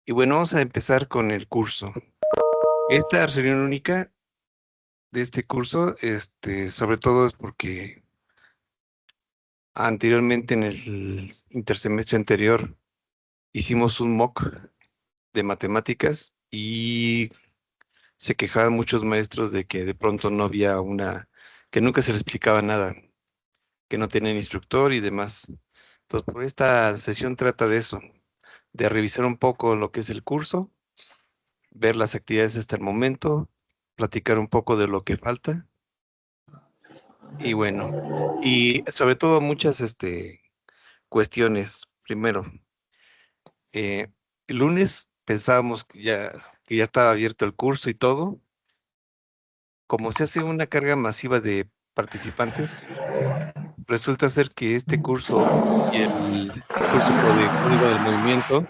Y bueno, vamos a empezar con el curso. Esta reunión única de este curso, sobre todo es porque anteriormente en el intersemestre anterior hicimos un mock de matemáticas y se quejaban muchos maestros de que de pronto no había que nunca se les explicaba nada, que no tenían instructor y demás. Entonces, por esta sesión trata de eso, de revisar un poco lo que es el curso, ver las actividades hasta el momento, platicar un poco de lo que falta y bueno, y sobre todo muchas cuestiones. Primero, el lunes pensábamos que ya estaba abierto el curso y todo. Como se hace una carga masiva de participantes, resulta ser que este curso y el curso de código del movimiento,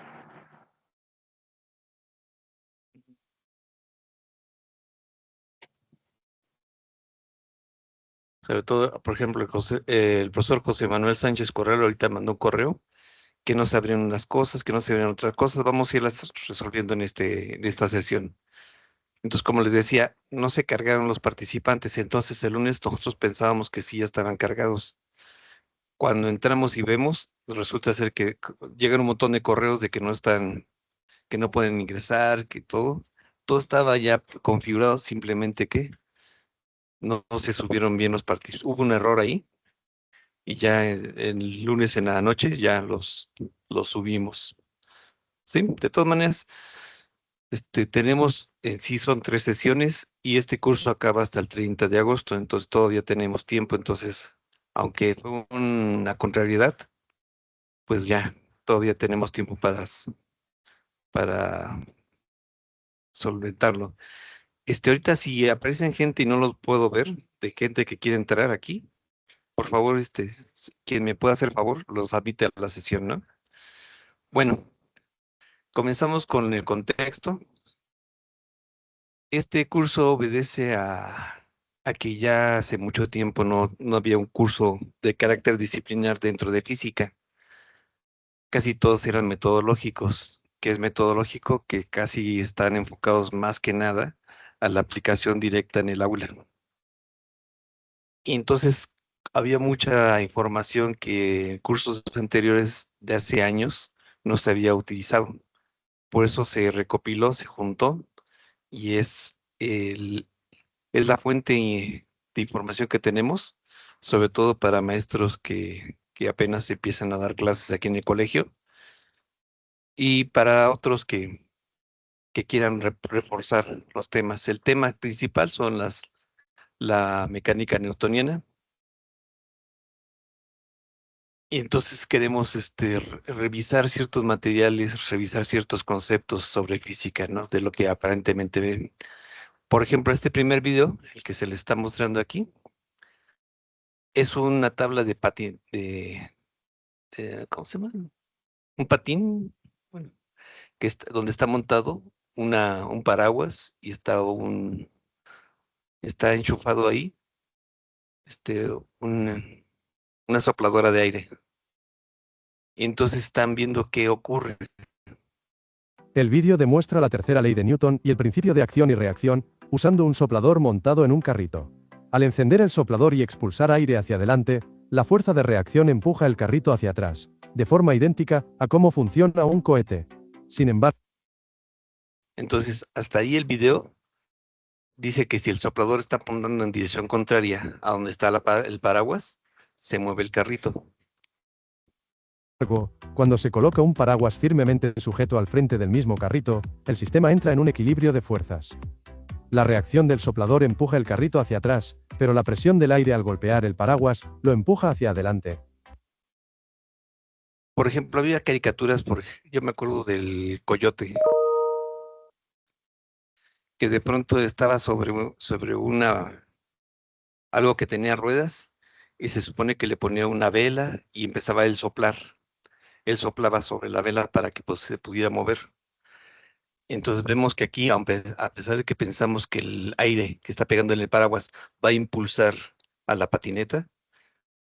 sobre todo, por ejemplo, el profesor José Manuel Sánchez Corral ahorita mandó un correo que no se abren unas cosas, que no se abren otras cosas, vamos a irlas resolviendo en esta sesión. Entonces, como les decía, no se cargaron los participantes, entonces el lunes nosotros pensábamos que sí ya estaban cargados. Cuando entramos y vemos, resulta ser que llegan un montón de correos de que no están, que no pueden ingresar, que todo estaba ya configurado, simplemente que no se subieron bien los participantes. Hubo un error ahí y ya el lunes en la noche ya los subimos. Sí, de todas maneras, tenemos, sí son 3 sesiones y este curso acaba hasta el 30 de agosto, entonces todavía tenemos tiempo, entonces, aunque fue una contrariedad, pues ya, todavía tenemos tiempo para solventarlo. Ahorita si aparecen gente y no los puedo ver, de gente que quiere entrar aquí, por favor, quien me pueda hacer favor, los admite a la sesión, ¿no? Bueno, comenzamos con el contexto. Este curso obedece a que ya hace mucho tiempo no había un curso de carácter disciplinar dentro de física. Casi todos eran metodológicos. ¿Que es metodológico? Que casi están enfocados más que nada a la aplicación directa en el aula. Y entonces había mucha información que en cursos anteriores de hace años no se había utilizado. Por eso se recopiló, se juntó y es la fuente de información que tenemos, sobre todo para maestros que apenas empiezan a dar clases aquí en el colegio y para otros que quieran reforzar los temas. El tema principal son la mecánica newtoniana y entonces queremos revisar ciertos materiales, revisar ciertos conceptos sobre física, ¿no? De lo que aparentemente ven. Por ejemplo, este primer video, el que se le está mostrando aquí, es una tabla ¿cómo se llama? Un patín, bueno, donde está montado un paraguas y está enchufado ahí, este, un- una sopladora de aire. Y entonces están viendo qué ocurre. El vídeo demuestra la tercera ley de Newton y el principio de acción y reacción, usando un soplador montado en un carrito. Al encender el soplador y expulsar aire hacia adelante, la fuerza de reacción empuja el carrito hacia atrás, de forma idéntica a cómo funciona un cohete. Sin embargo, Entonces, hasta ahí el video dice que si el soplador está apuntando en dirección contraria a donde está el paraguas, se mueve el carrito. cuando se coloca un paraguas firmemente sujeto al frente del mismo carrito, el sistema entra en un equilibrio de fuerzas. La reacción del soplador empuja el carrito hacia atrás, pero la presión del aire al golpear el paraguas lo empuja hacia adelante. Por ejemplo, había caricaturas, yo me acuerdo del coyote, que de pronto estaba sobre algo que tenía ruedas y se supone que le ponía una vela y empezaba él a soplar. Él soplaba sobre la vela para que pues, se pudiera mover. Entonces vemos que aquí, aunque a pesar de que pensamos que el aire que está pegando en el paraguas va a impulsar a la patineta,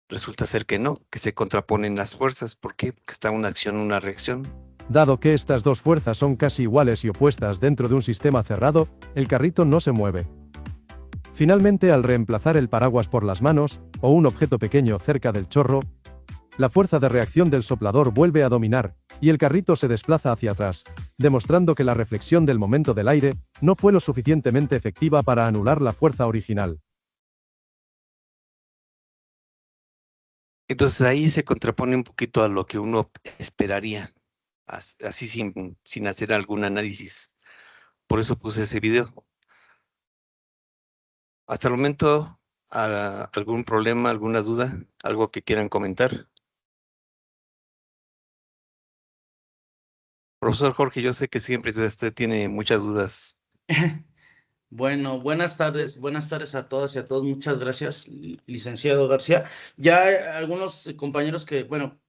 resulta ser que no, que se contraponen las fuerzas. ¿Por qué? Porque está una acción, una reacción. Dado que estas dos fuerzas son casi iguales y opuestas dentro de un sistema cerrado, el carrito no se mueve. Finalmente, al reemplazar el paraguas por las manos, o un objeto pequeño cerca del chorro, la fuerza de reacción del soplador vuelve a dominar, y el carrito se desplaza hacia atrás, demostrando que la reflexión del momento del aire no fue lo suficientemente efectiva para anular la fuerza original. Entonces ahí se contrapone un poquito a lo que uno esperaría, así sin hacer algún análisis. Por eso puse ese video. Hasta el momento, ¿algún problema, alguna duda, algo que quieran comentar? Profesor Jorge, yo sé que siempre usted tiene muchas dudas. Bueno, buenas tardes a todas y a todos. Muchas gracias, licenciado García. Ya hay algunos compañeros que, bueno,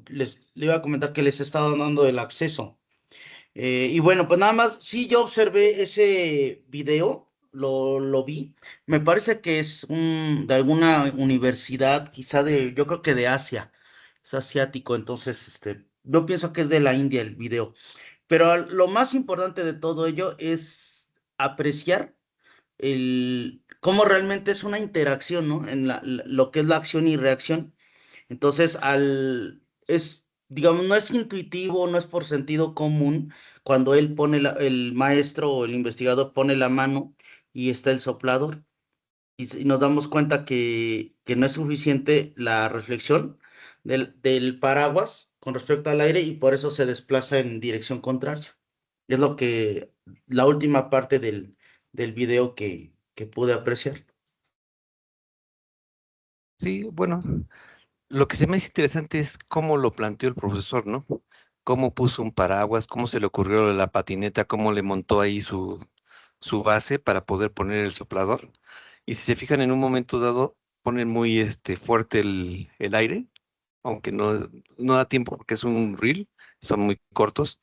le iba a comentar que les he estado dando el acceso. Y bueno, pues nada más, sí, yo observé ese video, lo vi. Me parece que es de alguna universidad, quizá yo creo que de Asia, es asiático, entonces, yo pienso que es de la India el video. Pero lo más importante de todo ello es apreciar cómo realmente es una interacción, ¿no? En lo que es la acción y reacción. Entonces, digamos, no es intuitivo, no es por sentido común cuando él pone, el maestro o el investigador pone la mano y está el soplador. Y nos damos cuenta que no es suficiente la reflexión del paraguas con respecto al aire y por eso se desplaza en dirección contraria. Es la última parte del video que pude apreciar. Sí, bueno, lo que se me hace interesante es cómo lo planteó el profesor, ¿no? Cómo puso un paraguas, cómo se le ocurrió la patineta, cómo le montó ahí su base para poder poner el soplador. Y si se fijan, en un momento dado, ponen muy fuerte el aire, aunque no da tiempo porque es un reel, son muy cortos,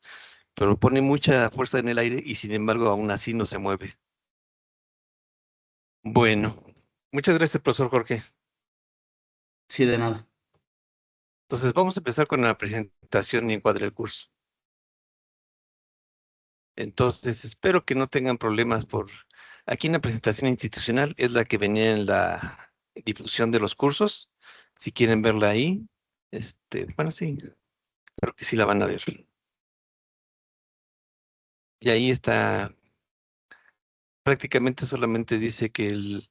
pero pone mucha fuerza en el aire y sin embargo aún así no se mueve. Bueno, muchas gracias, profesor Jorge. Sí, de nada. Entonces vamos a empezar con la presentación y encuadre del curso. Entonces espero que no tengan problemas por... Aquí en la presentación institucional es la que venía en la difusión de los cursos. Si quieren verla ahí, bueno, sí, creo que sí la van a ver. Y ahí está, prácticamente solamente dice que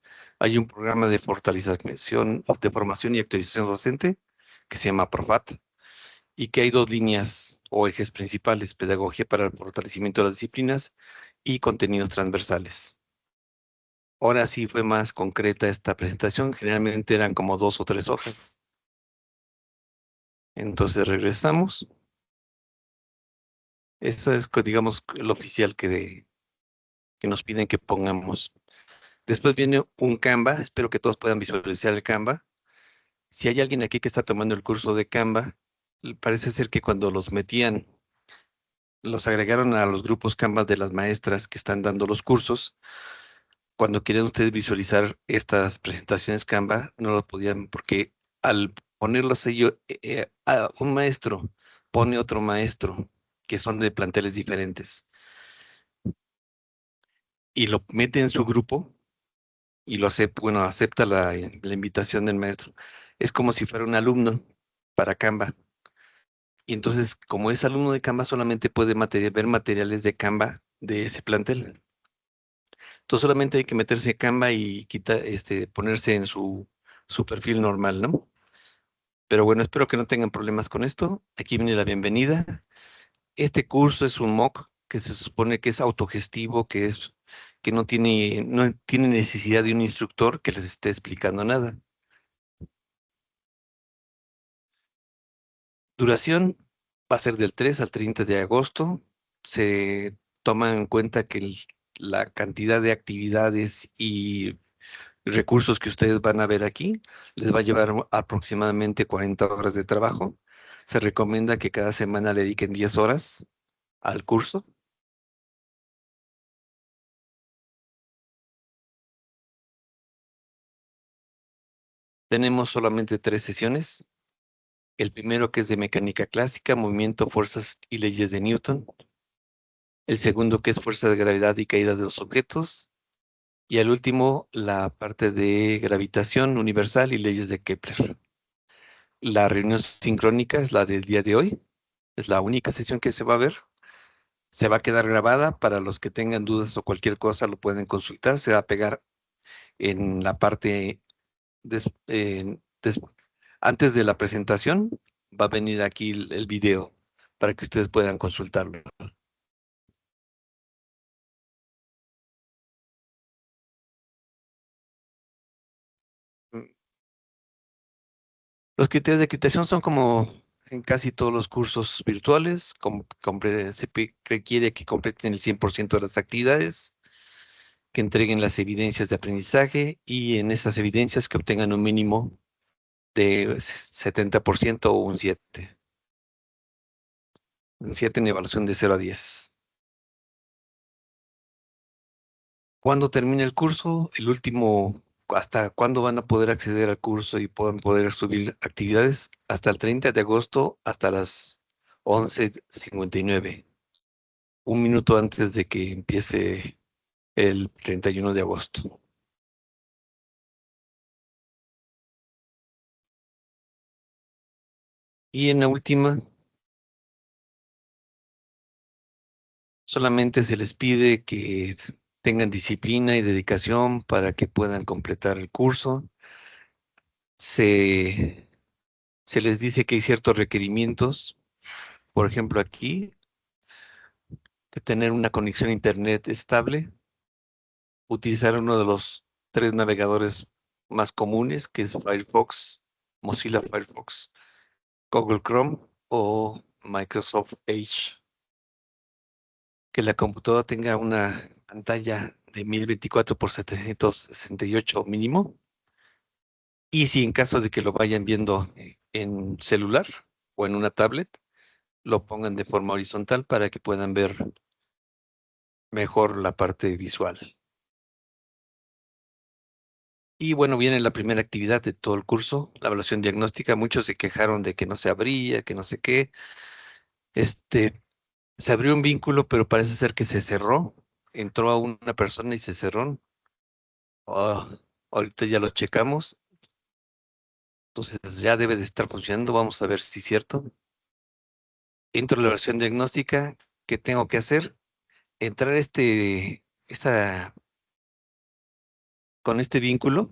hay un programa de fortalecimiento, de formación y actualización docente que se llama PROFAT y que hay dos líneas o ejes principales: pedagogía para el fortalecimiento de las disciplinas y contenidos transversales. Ahora sí fue más concreta esta presentación, generalmente eran como 2 o 3 hojas. Entonces regresamos. Esa es, digamos, el oficial que nos piden que pongamos. Después viene un Canva, espero que todos puedan visualizar el Canva. Si hay alguien aquí que está tomando el curso de Canva, parece ser que cuando los agregaron a los grupos Canva de las maestras que están dando los cursos, cuando quieren ustedes visualizar estas presentaciones Canva, no lo podían porque al ponerlos ellos, a un maestro pone otro maestro que son de planteles diferentes y lo mete en su grupo y bueno, acepta la invitación del maestro. Es como si fuera un alumno para Canva. Y entonces, como es alumno de Canva, solamente puede ver materiales de Canva de ese plantel. Entonces solamente hay que meterse a Canva y ponerse en su perfil normal, ¿no? Pero bueno, espero que no tengan problemas con esto. Aquí viene la bienvenida. Este curso es un MOOC que se supone que es autogestivo, que no tiene necesidad de un instructor que les esté explicando nada. Duración va a ser del 3 al 30 de agosto. Se toma en cuenta que la cantidad de actividades y recursos que ustedes van a ver aquí les va a llevar aproximadamente 40 horas de trabajo. Se recomienda que cada semana le dediquen 10 horas al curso. Tenemos solamente 3 sesiones. El primero que es de mecánica clásica, movimiento, fuerzas y leyes de Newton. El segundo que es fuerza de gravedad y caída de los objetos. Y el último, la parte de gravitación universal y leyes de Kepler. La reunión sincrónica es la del día de hoy. Es la única sesión que se va a ver. Se va a quedar grabada para los que tengan dudas o cualquier cosa lo pueden consultar. Se va a pegar en la parte antes de la presentación. Va a venir aquí el video para que ustedes puedan consultarlo. Los criterios de acreditación son como en casi todos los cursos virtuales. Requiere que completen el 100% de las actividades, que entreguen las evidencias de aprendizaje y en esas evidencias que obtengan un mínimo de 70% o un 7. Un 7 en evaluación de 0 a 10. ¿Cuándo termina el curso? El último, ¿hasta cuándo van a poder acceder al curso y puedan poder subir actividades? Hasta el 30 de agosto, hasta las 11:59, un minuto antes de que empiece el 31 de agosto. Y en la última, solamente se les pide que tengan disciplina y dedicación para que puedan completar el curso. Se, se les dice que hay ciertos requerimientos, por ejemplo aquí, de tener una conexión a internet estable, utilizar uno de los 3 navegadores más comunes, que es Firefox, Mozilla Firefox, Google Chrome o Microsoft Edge. Que la computadora tenga una pantalla de 1024 por 768 mínimo. Y si en caso de que lo vayan viendo en celular o en una tablet, lo pongan de forma horizontal para que puedan ver mejor la parte visual. Y bueno, viene la primera actividad de todo el curso, la evaluación diagnóstica. Muchos se quejaron de que no se abría, que no sé qué. Se abrió un vínculo, pero parece ser que se cerró. Entró a una persona y se cerró. Ah, ahorita ya lo checamos. Entonces ya debe de estar funcionando. Vamos a ver si es cierto. Entro a la versión diagnóstica. ¿Qué tengo que hacer? Entrar con este vínculo.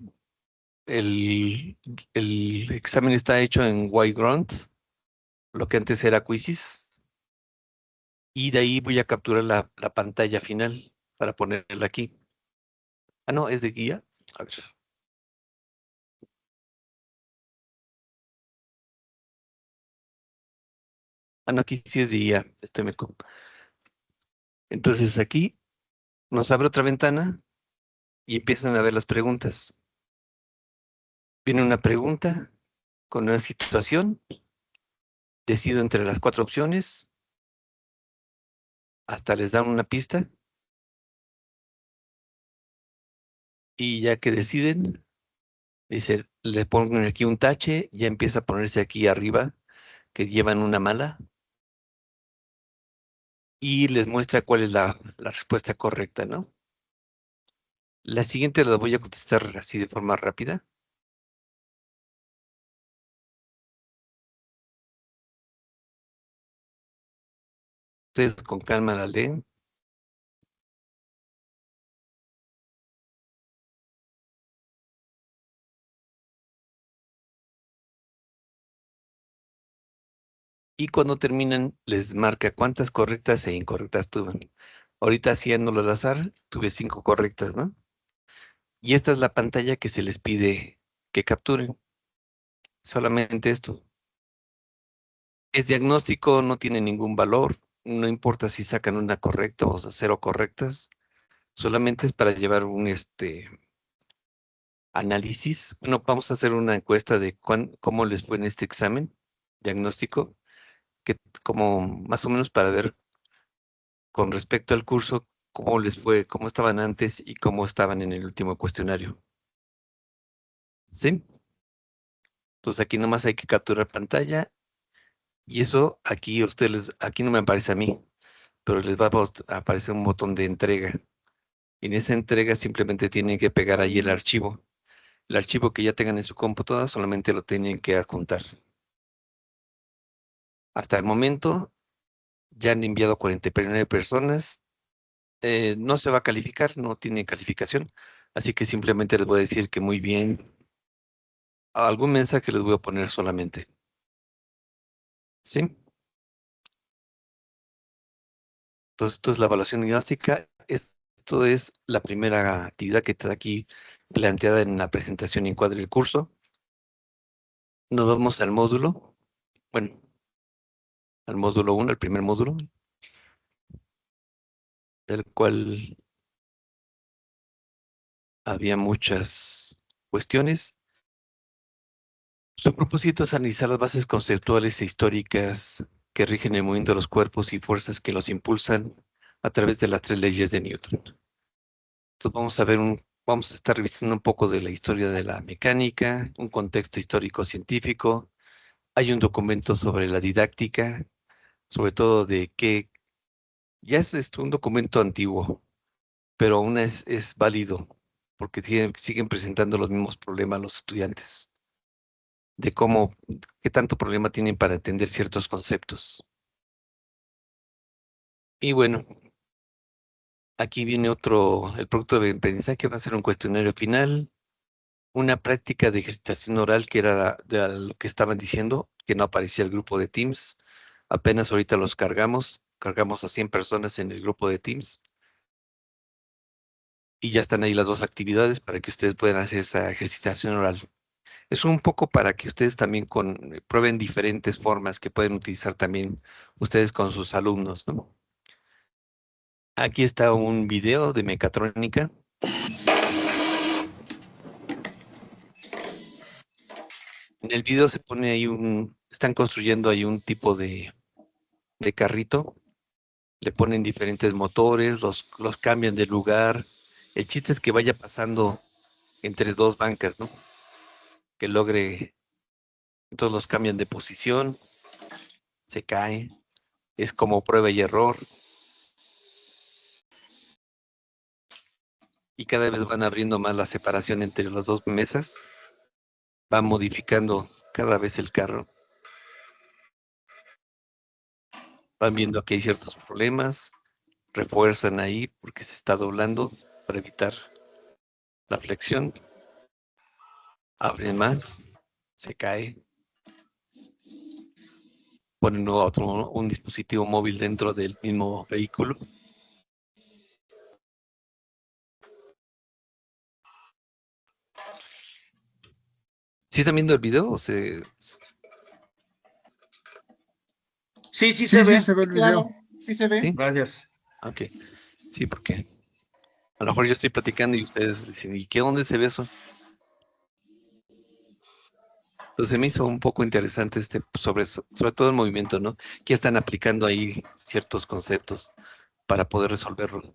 El, el examen está hecho en Whiteground, lo que antes era Quizzes. Y de ahí voy a capturar la pantalla final para ponerla aquí. Ah, no, es de guía. A ver. Ah, no, aquí sí es de guía. Entonces aquí nos abre otra ventana y empiezan a ver las preguntas. Viene una pregunta con una situación, decido entre las 4 opciones, hasta les dan una pista y ya que deciden, dice, le ponen aquí un tache, ya empieza a ponerse aquí arriba que llevan una mala y les muestra cuál es la respuesta correcta, ¿no? La siguiente la voy a contestar así de forma rápida. Ustedes con calma la leen. Y cuando terminan, les marca cuántas correctas e incorrectas tuve. Ahorita haciéndolo al azar, tuve 5 correctas, ¿no? Y esta es la pantalla que se les pide que capturen. Solamente esto. Es diagnóstico, no tiene ningún valor. No importa si sacan una correcta o 0 correctas. Solamente es para llevar un análisis. Bueno, vamos a hacer una encuesta de cómo les fue en este examen diagnóstico, que como más o menos para ver con respecto al curso, cómo les fue, cómo estaban antes y cómo estaban en el último cuestionario. ¿Sí? Entonces aquí nomás hay que capturar pantalla y eso aquí aquí no me aparece a mí, pero les va a aparecer un botón de entrega. Y en esa entrega simplemente tienen que pegar ahí el archivo. El archivo que ya tengan en su computadora solamente lo tienen que adjuntar. Hasta el momento ya han enviado 49 personas. No se va a calificar, no tiene calificación. Así que simplemente les voy a decir que muy bien. Algún mensaje les voy a poner solamente. ¿Sí? Entonces, esto es la evaluación diagnóstica. Esto es la primera actividad que está aquí planteada en la presentación y encuadre del curso. Nos vamos al módulo, bueno, al módulo 1, el primer módulo, del cual había muchas cuestiones. Su propósito es analizar las bases conceptuales e históricas que rigen el movimiento de los cuerpos y fuerzas que los impulsan a través de las tres leyes de Newton. Entonces vamos a estar revisando un poco de la historia de la mecánica, un contexto histórico-científico. Hay un documento sobre la didáctica, sobre todo de que ya es un documento antiguo, pero aún es válido porque siguen presentando los mismos problemas los estudiantes, de qué tanto problema tienen para entender ciertos conceptos. Y bueno, aquí viene el producto de aprendizaje que va a ser un cuestionario final, una práctica de ejercitación oral que era de lo que estaban diciendo, que no aparecía el grupo de Teams. Apenas ahorita los cargamos a 100 personas en el grupo de Teams y ya están ahí las dos actividades para que ustedes puedan hacer esa ejercitación oral. Es un poco para que ustedes también prueben diferentes formas que pueden utilizar también ustedes con sus alumnos, ¿no? Aquí está un video de mecatrónica. En el video se pone ahí están construyendo ahí un tipo de carrito, le ponen diferentes motores, los cambian de lugar. El chiste es que vaya pasando entre dos bancas, ¿no? Que logre, entonces los cambian de posición, se cae, es como prueba y error, y cada vez van abriendo más la separación entre las dos mesas, van modificando cada vez el carro, van viendo que hay ciertos problemas, refuerzan ahí porque se está doblando para evitar la flexión, abren más, se cae, ponen un dispositivo móvil dentro del mismo vehículo. ¿Sí están viendo el video? Sí, sí se Sí, sí, ve. se ve el video. Sí se ve. ¿Sí? Gracias. Ok. Sí, porque a lo mejor yo estoy platicando y ustedes dicen, ¿y dónde se ve eso? Entonces me hizo un poco interesante sobre todo el movimiento, ¿no? Que están aplicando ahí ciertos conceptos para poder resolverlo.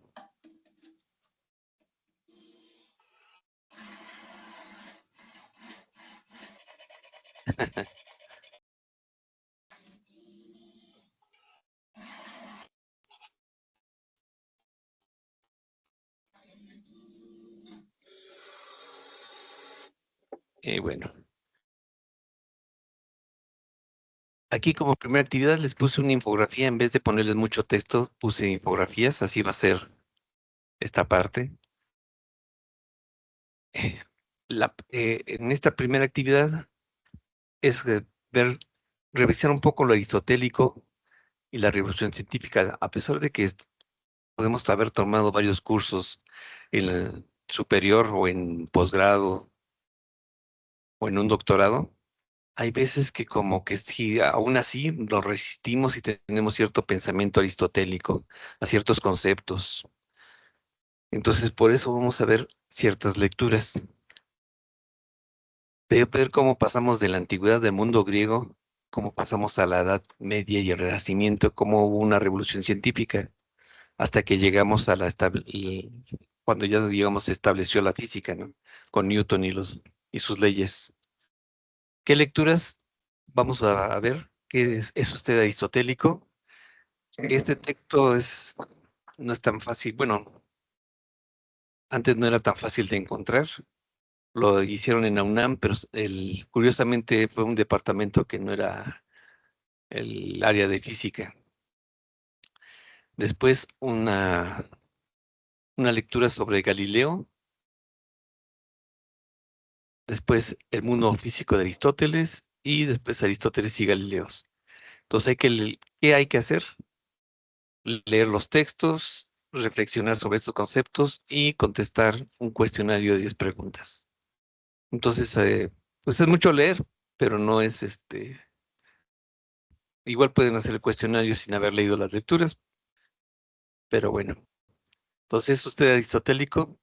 Bueno, aquí como primera actividad les puse una infografía, en vez de ponerles mucho texto, puse infografías, así va a ser esta parte. En esta primera actividad es revisar un poco lo aristotélico y la revolución científica, a pesar de que podemos haber tomado varios cursos en el superior o en posgrado o en un doctorado, hay veces que como que sí, aún así nos resistimos y tenemos cierto pensamiento aristotélico a ciertos conceptos. Entonces, por eso vamos a ver ciertas lecturas. De ver cómo pasamos de la antigüedad del mundo griego, cómo pasamos a la Edad Media y el Renacimiento, cómo hubo una revolución científica, hasta que llegamos a cuando ya, digamos, se estableció la física, ¿no? Con Newton y sus leyes. ¿Qué lecturas vamos a ver? ¿Qué es usted aristotélico? Este texto no es tan fácil. Bueno, antes no era tan fácil de encontrar. Lo hicieron en la UNAM, pero curiosamente fue un departamento que no era el área de física. Después una lectura sobre Galileo. Después el mundo físico de Aristóteles y después Aristóteles y Galileos. Entonces ¿qué hay que hacer? Leer los textos, reflexionar sobre estos conceptos y contestar un cuestionario de 10 preguntas. Entonces, pues es mucho leer, pero no es igual pueden hacer el cuestionario sin haber leído las lecturas, pero bueno. Entonces, usted aristotélico,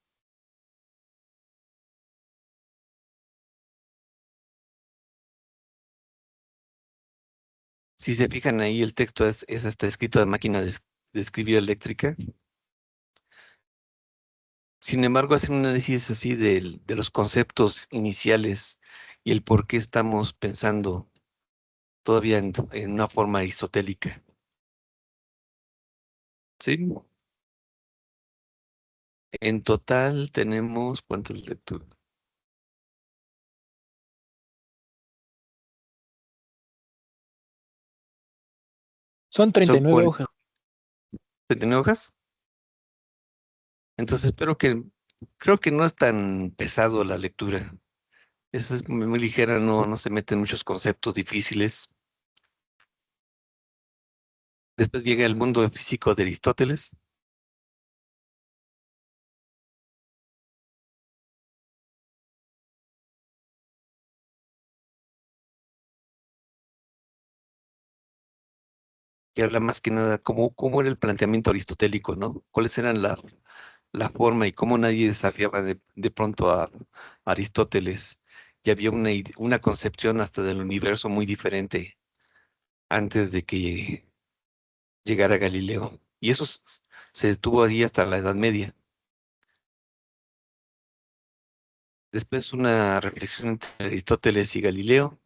si se fijan ahí, el texto es hasta escrito de máquina de escribir eléctrica. Sin embargo, hacen un análisis así de los conceptos iniciales y el por qué estamos pensando todavía en una forma aristotélica. ¿Sí? En total tenemos, ¿cuántas lecturas? Son Son 39 hojas. 49 hojas. Entonces creo que no es tan pesado la lectura. Es muy ligera, no se meten muchos conceptos difíciles. Después llega el mundo físico de Aristóteles, que habla más que nada cómo era el planteamiento aristotélico, ¿no? Cuáles eran la forma y cómo nadie desafiaba de pronto a Aristóteles. Y había una concepción hasta del universo muy diferente antes de que llegara Galileo. Y eso se detuvo allí hasta la Edad Media. Después una reflexión entre Aristóteles y Galileo.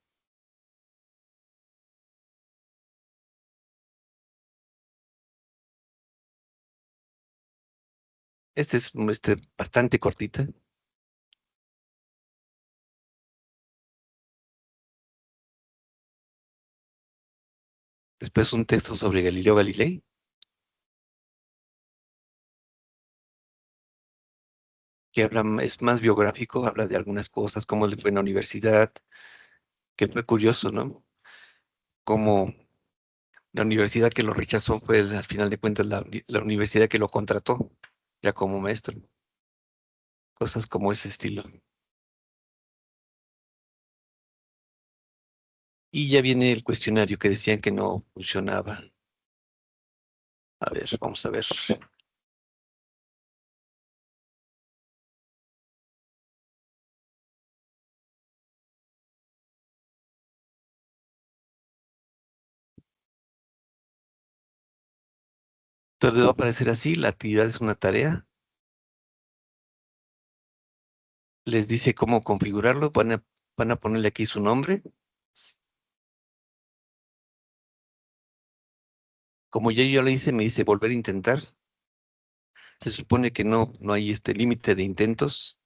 Es bastante cortita. Después un texto sobre Galileo Galilei, que es más biográfico, habla de algunas cosas, cómo le fue en la universidad, que fue curioso, ¿no? Cómo la universidad que lo rechazó fue, al final de cuentas, la universidad que lo contrató, ya como maestro. Cosas como ese estilo. Y ya viene el cuestionario que decían que no funcionaba. A ver, vamos a ver. Entonces va a aparecer así, la actividad es una tarea. Les dice cómo configurarlo, van a ponerle aquí su nombre. Como ya yo lo hice, me dice volver a intentar. Se supone que no hay este límite de intentos.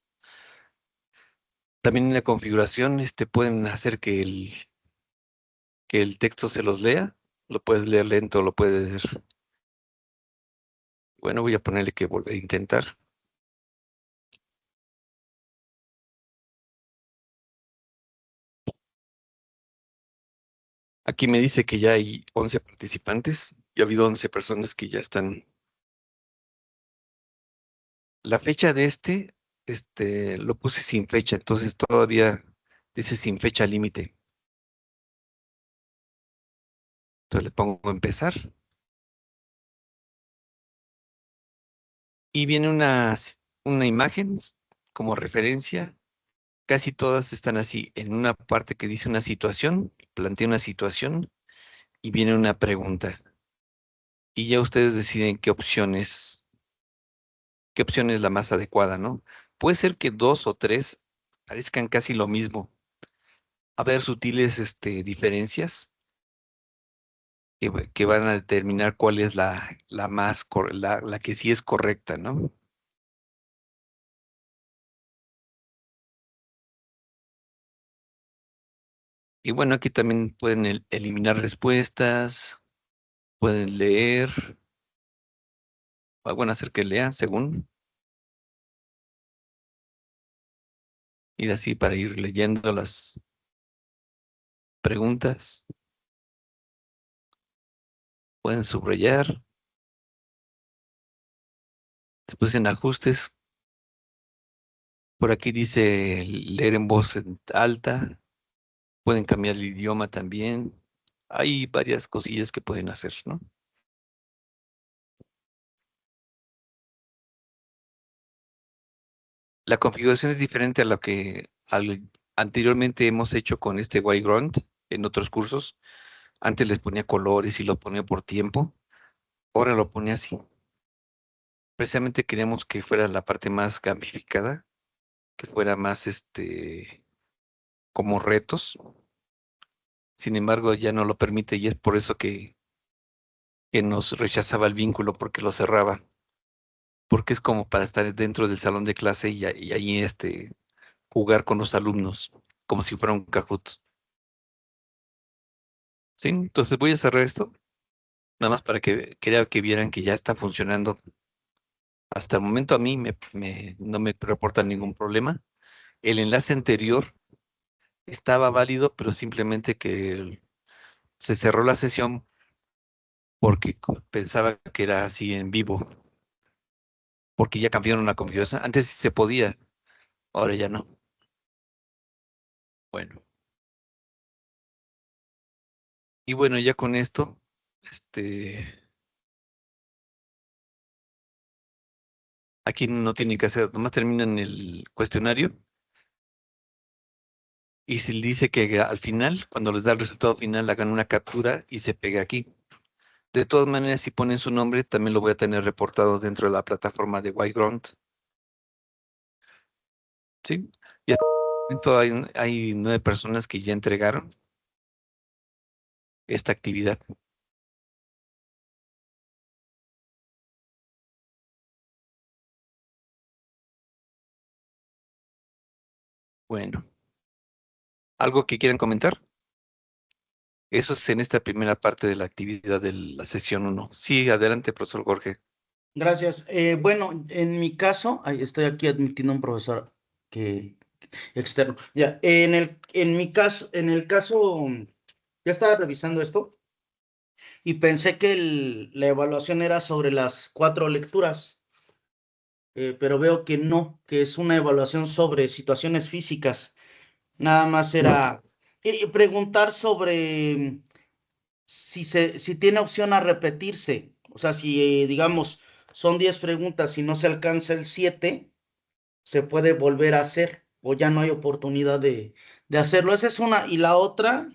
También en la configuración pueden hacer que el texto se los lea. Lo puedes leer lento, lo puedes... Bueno, voy a ponerle que volver a intentar. Aquí me dice que ya hay 11 participantes. Ya ha habido 11 personas que ya están. La fecha de lo puse sin fecha, entonces todavía dice sin fecha límite. Entonces le pongo empezar. Y viene una imagen como referencia. Casi todas están así. En una parte que dice una situación, plantea una situación y viene una pregunta. Y ya ustedes deciden qué opción es la más adecuada, ¿no? Puede ser que dos o tres parezcan casi lo mismo. haber sutiles diferencias que van a determinar cuál es la que sí es correcta, ¿no? Y bueno, aquí también pueden eliminar respuestas, pueden leer, bueno, hacer que lean según, y así para ir leyendo las preguntas. Pueden subrayar, después en ajustes, por aquí dice leer en voz alta, pueden cambiar el idioma también. Hay varias cosillas que pueden hacer, ¿no? La configuración es diferente a lo que anteriormente hemos hecho con este Grunt en otros cursos. Antes les ponía colores y lo ponía por tiempo. Ahora lo ponía así. Precisamente queríamos que fuera la parte más gamificada, que fuera más como retos. Sin embargo, ya no lo permite y es por eso que nos rechazaba el vínculo porque lo cerraba. Porque es como para estar dentro del salón de clase y ahí jugar con los alumnos, como si fuera un Kahoot. ¿Sí? Entonces voy a cerrar esto, nada más para que quería que vieran que ya está funcionando. Hasta el momento a mí no me reporta ningún problema. El enlace anterior estaba válido, pero simplemente que se cerró la sesión porque pensaba que era así en vivo, porque ya cambiaron la configuración. Antes sí se podía, ahora ya no. Bueno, y bueno, ya con esto, aquí no tienen que hacer, nomás terminan el cuestionario y si dice que al final, cuando les da el resultado final, hagan una captura y se pega aquí. De todas maneras, si ponen su nombre, también lo voy a tener reportado dentro de la plataforma de Whitegrunt. ¿Sí? Y hasta el momento hay 9 personas que ya entregaron esta actividad. Bueno, ¿algo que quieran comentar? Eso es en esta primera parte de la actividad de la sesión 1. Sí, adelante, profesor Jorge. Gracias. Bueno, en mi caso, ay, estoy aquí admitiendo a un profesor que externo. Ya, en mi caso, ya estaba revisando esto y pensé que la evaluación era sobre las 4 lecturas, pero veo que no, que es una evaluación sobre situaciones físicas. Nada más era preguntar sobre si tiene opción a repetirse. O sea, si digamos son 10 preguntas y no se alcanza el 7 se puede volver a hacer o ya no hay oportunidad de hacerlo. Esa es una. Y la otra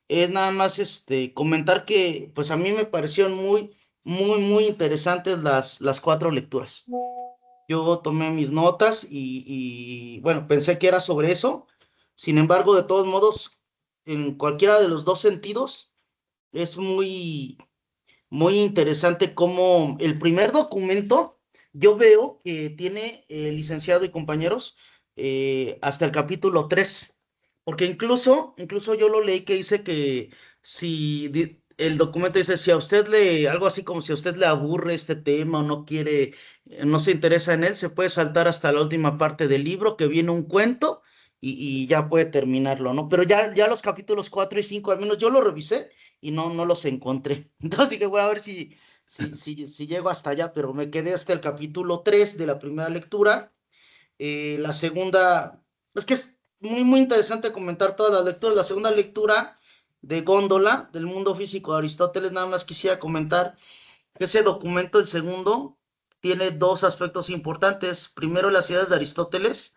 es nada más comentar que pues a mí me parecieron muy interesantes las 4 lecturas. Yo tomé mis notas bueno, pensé que era sobre eso. Sin embargo, de todos modos, en cualquiera de los dos sentidos, es muy interesante cómo el primer documento, yo veo que tiene, licenciado y compañeros, hasta el capítulo 3 porque incluso yo lo leí que dice que si el documento dice, si a usted algo así como si a usted le aburre este tema o no quiere, no se interesa en él, se puede saltar hasta la última parte del libro, que viene un cuento. Y ya puede terminarlo, ¿no? Pero ya los capítulos 4 y 5 al menos yo lo revisé y no los encontré. Entonces dije, voy a ver si llego hasta allá, pero me quedé hasta el capítulo 3 de la primera lectura. La segunda, es que es muy interesante comentar todas las lecturas. La segunda lectura de Góndola, del mundo físico de Aristóteles, nada más quisiera comentar que ese documento, el segundo, tiene dos aspectos importantes. Primero, las ideas de Aristóteles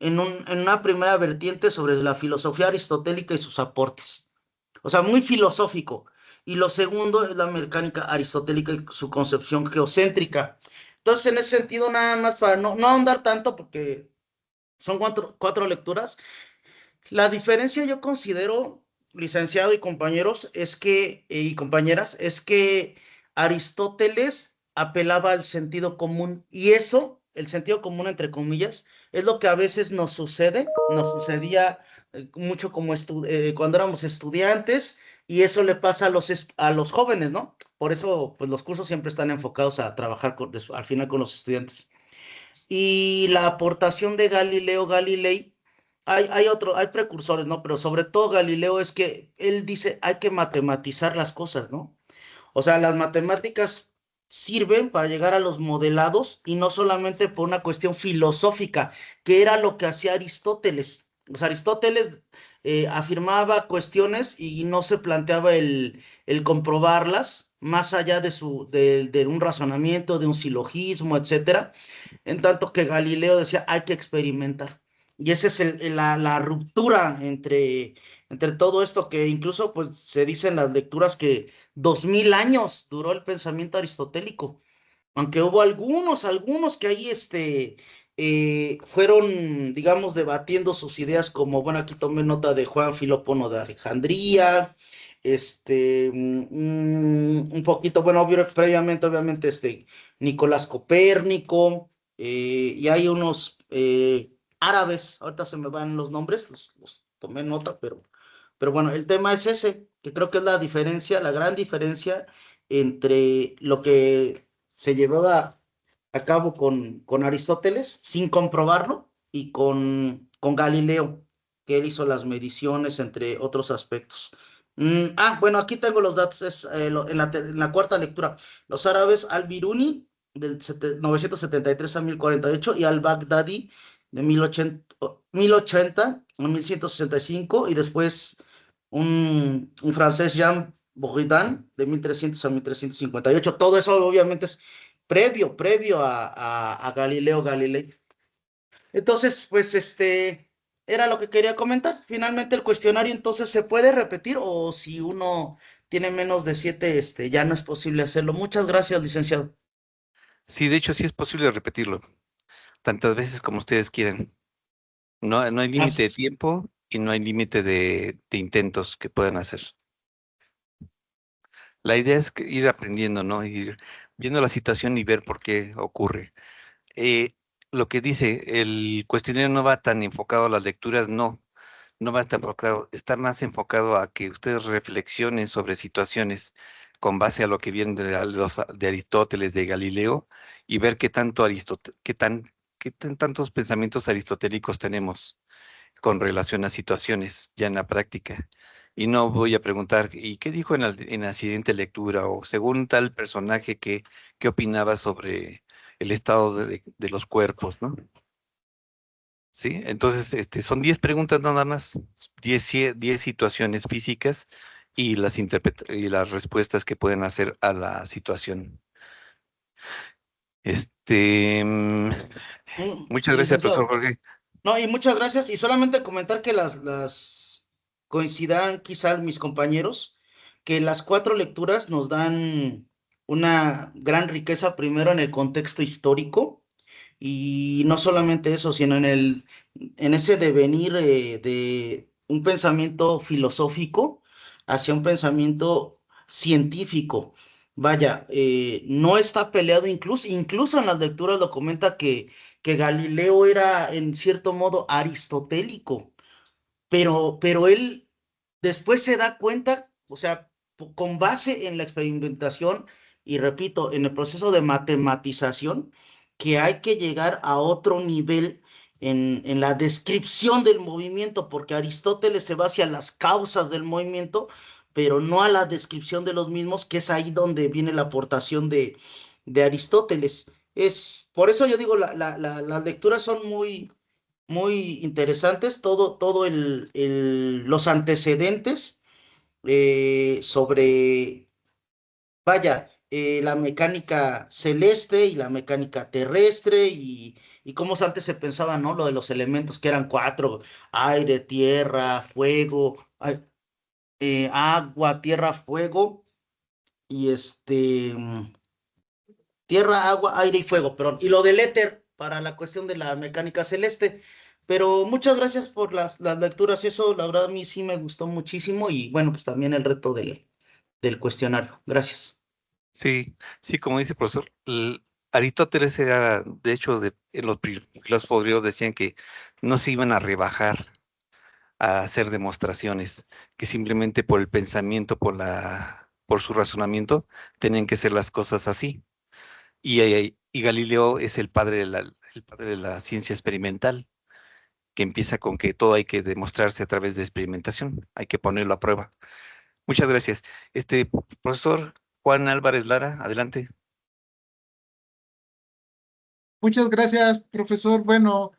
en una primera vertiente sobre la filosofía aristotélica y sus aportes. O sea, muy filosófico. Y lo segundo es la mecánica aristotélica y su concepción geocéntrica. Entonces, en ese sentido, nada más para no ahondar tanto, porque son cuatro lecturas, La diferencia yo considero, licenciado y compañeros, es que, y compañeras, es que Aristóteles apelaba al sentido común y eso, el sentido común entre comillas, es lo que a veces nos sucedía mucho como cuando éramos estudiantes y eso le pasa a a los jóvenes, ¿no? Por eso, pues los cursos siempre están enfocados a trabajar al final con los estudiantes. Y la aportación de Galileo Galilei, hay precursores, ¿no? Pero sobre todo Galileo es que él dice, hay que matematizar las cosas, ¿no? O sea, las matemáticas sirven para llegar a los modelados y no solamente por una cuestión filosófica, que era lo que hacía Aristóteles. O sea, Aristóteles afirmaba cuestiones y no se planteaba el comprobarlas más allá de un razonamiento, de un silogismo, etcétera. En tanto que Galileo decía, hay que experimentar. Y esa es la ruptura entre todo esto que incluso pues se dice en las lecturas que 2000 años duró el pensamiento aristotélico, aunque hubo algunos que ahí fueron, digamos, debatiendo sus ideas, como, bueno, aquí tomé nota de Juan Filópono de Alejandría, un poquito, bueno, previamente, obviamente, Nicolás Copérnico, y hay unos árabes, ahorita se me van los nombres, los tomé nota, pero bueno, el tema es ese, que creo que es la diferencia, la gran diferencia entre lo que se llevaba a cabo con Aristóteles sin comprobarlo y con Galileo, que él hizo las mediciones, entre otros aspectos. Bueno, aquí tengo los datos, en la cuarta lectura. Los árabes al-Biruni, del 973 a 1048, y al-Baghdadi, de 1080 a 1165, y después un francés, Jean Buridan, de 1300 a 1358. Todo eso obviamente es previo a Galileo Galilei. Entonces, pues era lo que quería comentar. Finalmente el cuestionario entonces se puede repetir o si uno tiene menos de 7, ya no es posible hacerlo. Muchas gracias, licenciado. Sí, de hecho sí es posible repetirlo, tantas veces como ustedes quieran. No, no hay límite de Gracias. tiempo y no hay límite de intentos que puedan hacer. La idea es ir aprendiendo, ¿no? Ir viendo la situación y ver por qué ocurre. Eh, lo que dice, el cuestionario no va tan enfocado a las lecturas, no, no va tan enfocado, está más enfocado a que ustedes reflexionen sobre situaciones con base a lo que vienen de Aristóteles, de Galileo, y ver qué tanto tantos pensamientos aristotélicos tenemos con relación a situaciones ya en la práctica. Y no voy a preguntar, ¿y qué dijo en la siguiente lectura? O según tal personaje, ¿qué opinaba sobre el estado de los cuerpos, ¿no? Sí, entonces son 10 preguntas nada más, 10 situaciones físicas y y las respuestas que pueden hacer a la situación. Este, mm, muchas gracias, profesor Licenciado. Jorge. No, y muchas gracias. Y solamente comentar que las coincidirán quizá mis compañeros, que las cuatro lecturas nos dan una gran riqueza, primero en el contexto histórico, y no solamente eso, sino en ese devenir de un pensamiento filosófico hacia un pensamiento científico. Vaya, no está peleado, incluso en las lecturas lo comenta que Galileo era en cierto modo aristotélico, pero él después se da cuenta, o sea, con base en la experimentación y repito, en el proceso de matematización, que hay que llegar a otro nivel en la descripción del movimiento, porque Aristóteles se va hacia las causas del movimiento, pero no a la descripción de los mismos, que es ahí donde viene la aportación de Aristóteles. Por eso yo digo, las lecturas son muy interesantes, todo los antecedentes sobre, vaya, la mecánica celeste y la mecánica terrestre y cómo antes se pensaba, ¿no? Lo de los elementos que eran cuatro: aire, tierra, fuego, agua, tierra, fuego y tierra, agua, aire y fuego, perdón. Y lo del éter para la cuestión de la mecánica celeste. Pero muchas gracias por las lecturas, eso la verdad a mí sí me gustó muchísimo y bueno, pues también el reto del cuestionario. Gracias. Sí, sí, como dice el profesor, Aristóteles era, de hecho, en los filósofos griegos decían que no se iban a rebajar a hacer demostraciones, que simplemente por el pensamiento, por su razonamiento, tenían que ser las cosas así. Y Galileo es el padre de la ciencia experimental, que empieza con que todo hay que demostrarse a través de experimentación, hay que ponerlo a prueba. Muchas gracias. Profesor Juan Álvarez Lara, adelante. Muchas gracias, profesor. Bueno,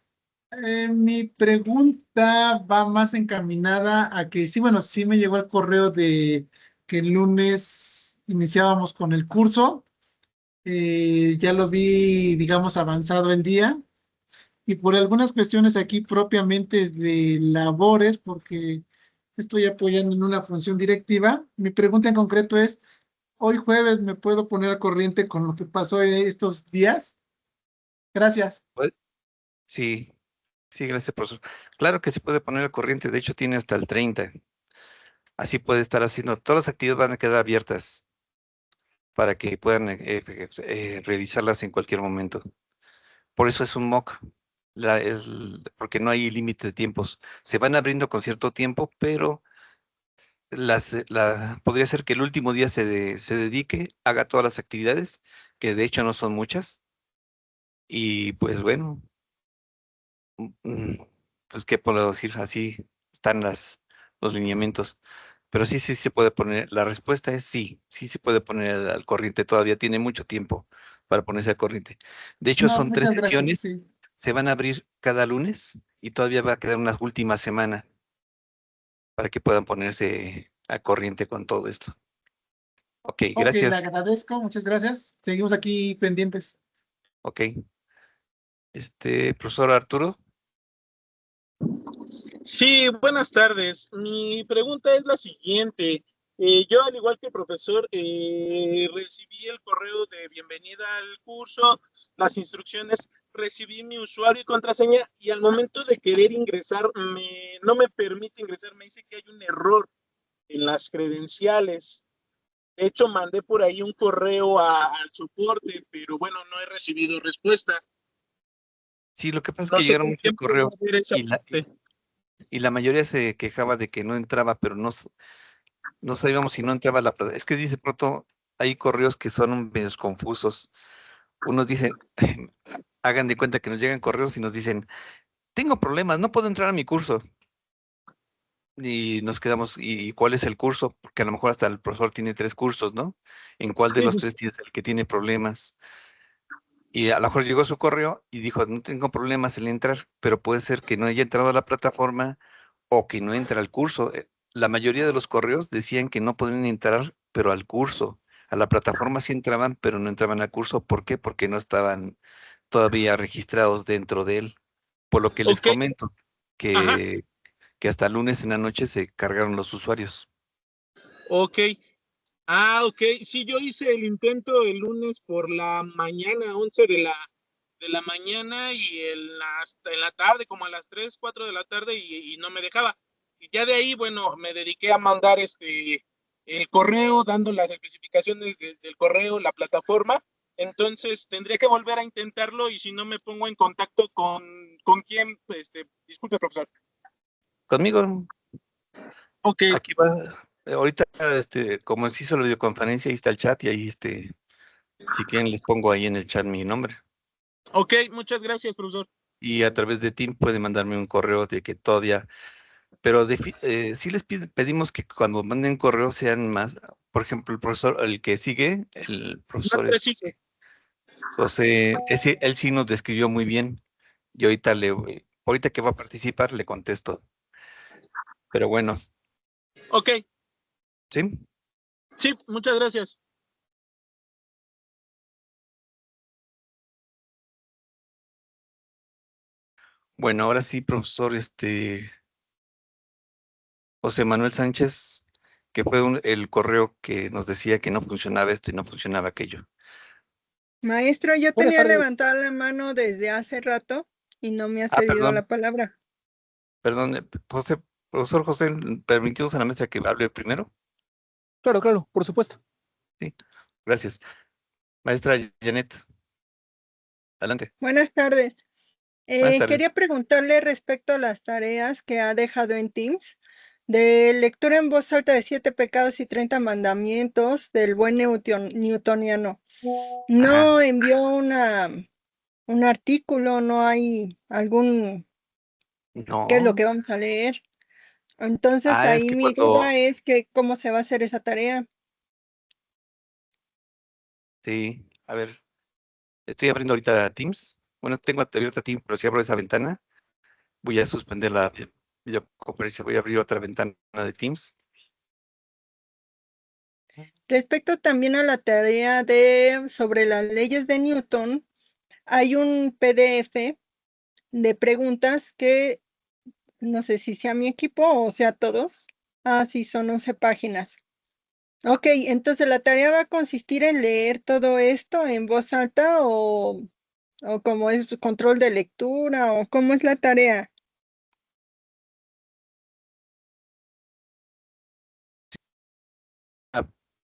mi pregunta va más encaminada a que sí, bueno, sí me llegó el correo de que el lunes iniciábamos con el curso. Ya lo vi, digamos, avanzado el día y por algunas cuestiones aquí propiamente de labores, porque estoy apoyando en una función directiva. Mi pregunta en concreto es, hoy jueves me puedo poner al corriente con lo que pasó estos días. Gracias. Pues, sí, sí, gracias, profesor. Claro que se puede poner al corriente, de hecho tiene hasta el 30. Así puede estar haciendo, todas las actividades van a quedar abiertas para que puedan realizarlas en cualquier momento. Por eso es un mock, porque no hay límite de tiempos. Se van abriendo con cierto tiempo, pero podría ser que el último día se dedique, haga todas las actividades, que de hecho no son muchas, y pues bueno, mm, pues qué puedo decir, así están los lineamientos. Pero sí, sí se puede poner, la respuesta es sí, sí se puede poner al corriente, todavía tiene mucho tiempo para ponerse al corriente. De hecho, No, son tres muchas gracias. sesiones, Sí. se van a abrir cada lunes y todavía va a quedar una última semana para que puedan ponerse al corriente con todo esto. Ok, Ok, le gracias. agradezco. Muchas gracias. Seguimos aquí pendientes. Ok, profesor Arturo. Sí, buenas tardes. Mi pregunta es la siguiente. Yo, al igual que el profesor, recibí el correo de bienvenida al curso, las instrucciones, recibí mi usuario y contraseña y al momento de querer ingresar, no me permite ingresar, me dice que hay un error en las credenciales. De hecho, mandé por ahí un correo al soporte, pero bueno, no he recibido respuesta. Sí, lo que pasa es No que sé llegaron con muchos quién puedo correos ver esa y parte. la mayoría se quejaba de que no entraba, pero no sabíamos si no entraba Es que dice pronto, hay correos que son medio confusos. Unos dicen, hagan de cuenta que nos llegan correos y nos dicen, tengo problemas, no puedo entrar a mi curso. Y nos quedamos, ¿y cuál es el curso? Porque a lo mejor hasta el profesor tiene 3 cursos, ¿no? ¿En cuál de Sí, los sí, sí. 3 es el que tiene problemas? Y a lo mejor llegó su correo y dijo, no tengo problemas en entrar, pero puede ser que no haya entrado a la plataforma o que no entra al curso. La mayoría de los correos decían que no podían entrar, pero al curso. A la plataforma sí entraban, pero no entraban al curso. ¿Por qué? Porque no estaban todavía registrados dentro de él. Por lo que les Ok, comento, ajá, que, que hasta el lunes en la noche se cargaron los usuarios. ok. Ah, ok. Sí, yo hice el intento el lunes por la mañana, 11 de la mañana y hasta en la tarde, como a las 3, 4 de la tarde y no me dejaba. Y ya de ahí, bueno, me dediqué a mandar el correo, dando las especificaciones del correo, la plataforma. Entonces tendría que volver a intentarlo y si no me pongo en contacto con quién, disculpe, profesor. Conmigo, Ok, aquí va, ahorita, como se hizo la videoconferencia, ahí está el chat y ahí, si quieren les pongo ahí en el chat mi nombre. ok, muchas gracias, profesor. Y a través de Team pueden mandarme un correo de que todavía, pero sí les pedimos que cuando manden correo sean más, por ejemplo, el profesor, el que sigue, el profesor Nombre sigue. José, él sí nos describió muy bien y ahorita que va a participar le contesto, pero bueno, Ok, ¿sí? sí, muchas gracias. Bueno, ahora sí, profesor, José Manuel Sánchez, que fue el correo que nos decía que no funcionaba esto y no funcionaba aquello. Maestro, yo Buenas tenía tardes. levantada la mano desde hace rato y no me ha Ah, cedido perdón. la palabra. Perdón, José, profesor José, permitimos a la maestra que hable primero. Claro, claro, por supuesto. Sí, gracias. Maestra Janet, adelante. Buenas tardes. Buenas tardes. Quería preguntarle respecto a las tareas que ha dejado en Teams de lectura en voz alta de 7 pecados y 30 mandamientos del buen newtoniano. No Ajá. envió un artículo, no hay algún, ¿qué es lo que No. vamos a leer? Entonces Es ahí que mi duda es que cómo se va a hacer esa tarea. sí, a ver, estoy abriendo ahorita Teams. Bueno, tengo abierta Teams, pero si abro esa ventana, voy a suspender la videoconferencia, voy a abrir otra ventana de Teams. Respecto también a la tarea de sobre las leyes de Newton, hay un PDF de preguntas que no sé si sea mi equipo o sea todos. Ah, sí, son 11 páginas. Ok, entonces la tarea va a consistir en leer todo esto en voz alta o como es control de lectura o cómo es la tarea.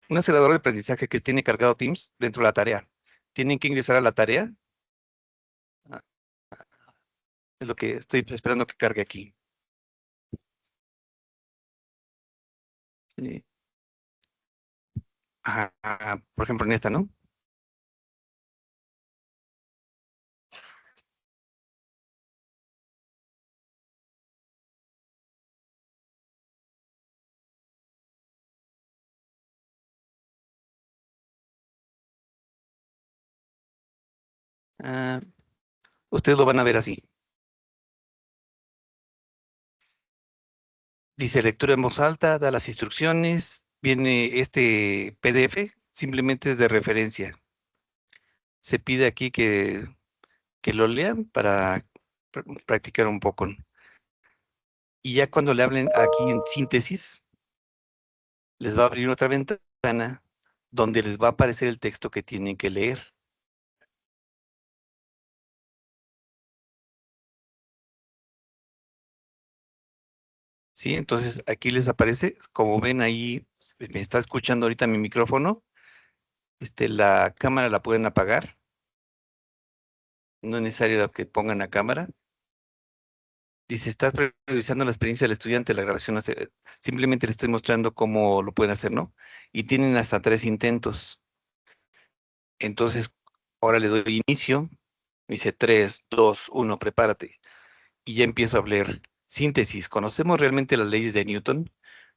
Un acelerador de aprendizaje que tiene cargado Teams dentro de la tarea. Tienen que ingresar a la tarea. Ah, Es lo que estoy esperando que cargue aquí. Sí. Por ejemplo, en esta, ¿no? Ah, Ustedes lo van a ver así. Dice lectura en voz alta, da las instrucciones, viene este PDF, simplemente es de referencia. Se pide aquí que lo lean para practicar un poco. Y ya cuando le hablen aquí en síntesis, les va a abrir otra ventana donde les va a aparecer el texto que tienen que leer. ¿Sí? Entonces aquí les aparece, como ven ahí, me está escuchando ahorita mi micrófono, la cámara la pueden apagar, no es necesario que pongan la cámara. Dice, estás revisando la experiencia del estudiante, la grabación, simplemente le estoy mostrando cómo lo pueden hacer, ¿no? Y tienen hasta 3 intentos. Entonces, ahora le doy inicio, dice 3, 2, 1, prepárate. Y ya empiezo a hablar. Síntesis, ¿conocemos realmente las leyes de Newton?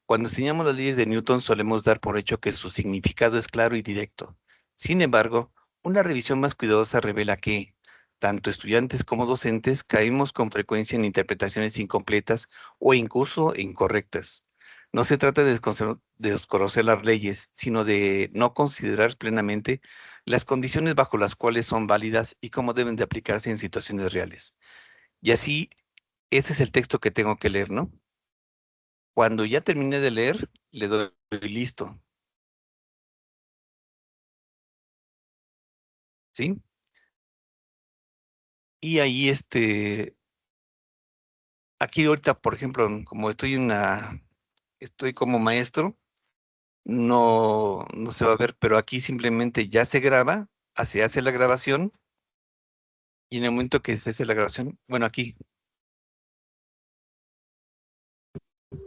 Cuando enseñamos las leyes de Newton solemos dar por hecho que su significado es claro y directo. Sin embargo, una revisión más cuidadosa revela que, tanto estudiantes como docentes caemos con frecuencia en interpretaciones incompletas o incluso incorrectas. No se trata de desconocer las leyes, sino de no considerar plenamente las condiciones bajo las cuales son válidas y cómo deben de aplicarse en situaciones reales. Y así, ese es el texto que tengo que leer, ¿no? Cuando ya terminé de leer, le doy listo, ¿sí? Y ahí, aquí ahorita, por ejemplo, como estoy como maestro, no se va a ver, pero aquí simplemente ya se graba, se hace la grabación, y en el momento que se hace la grabación, bueno, aquí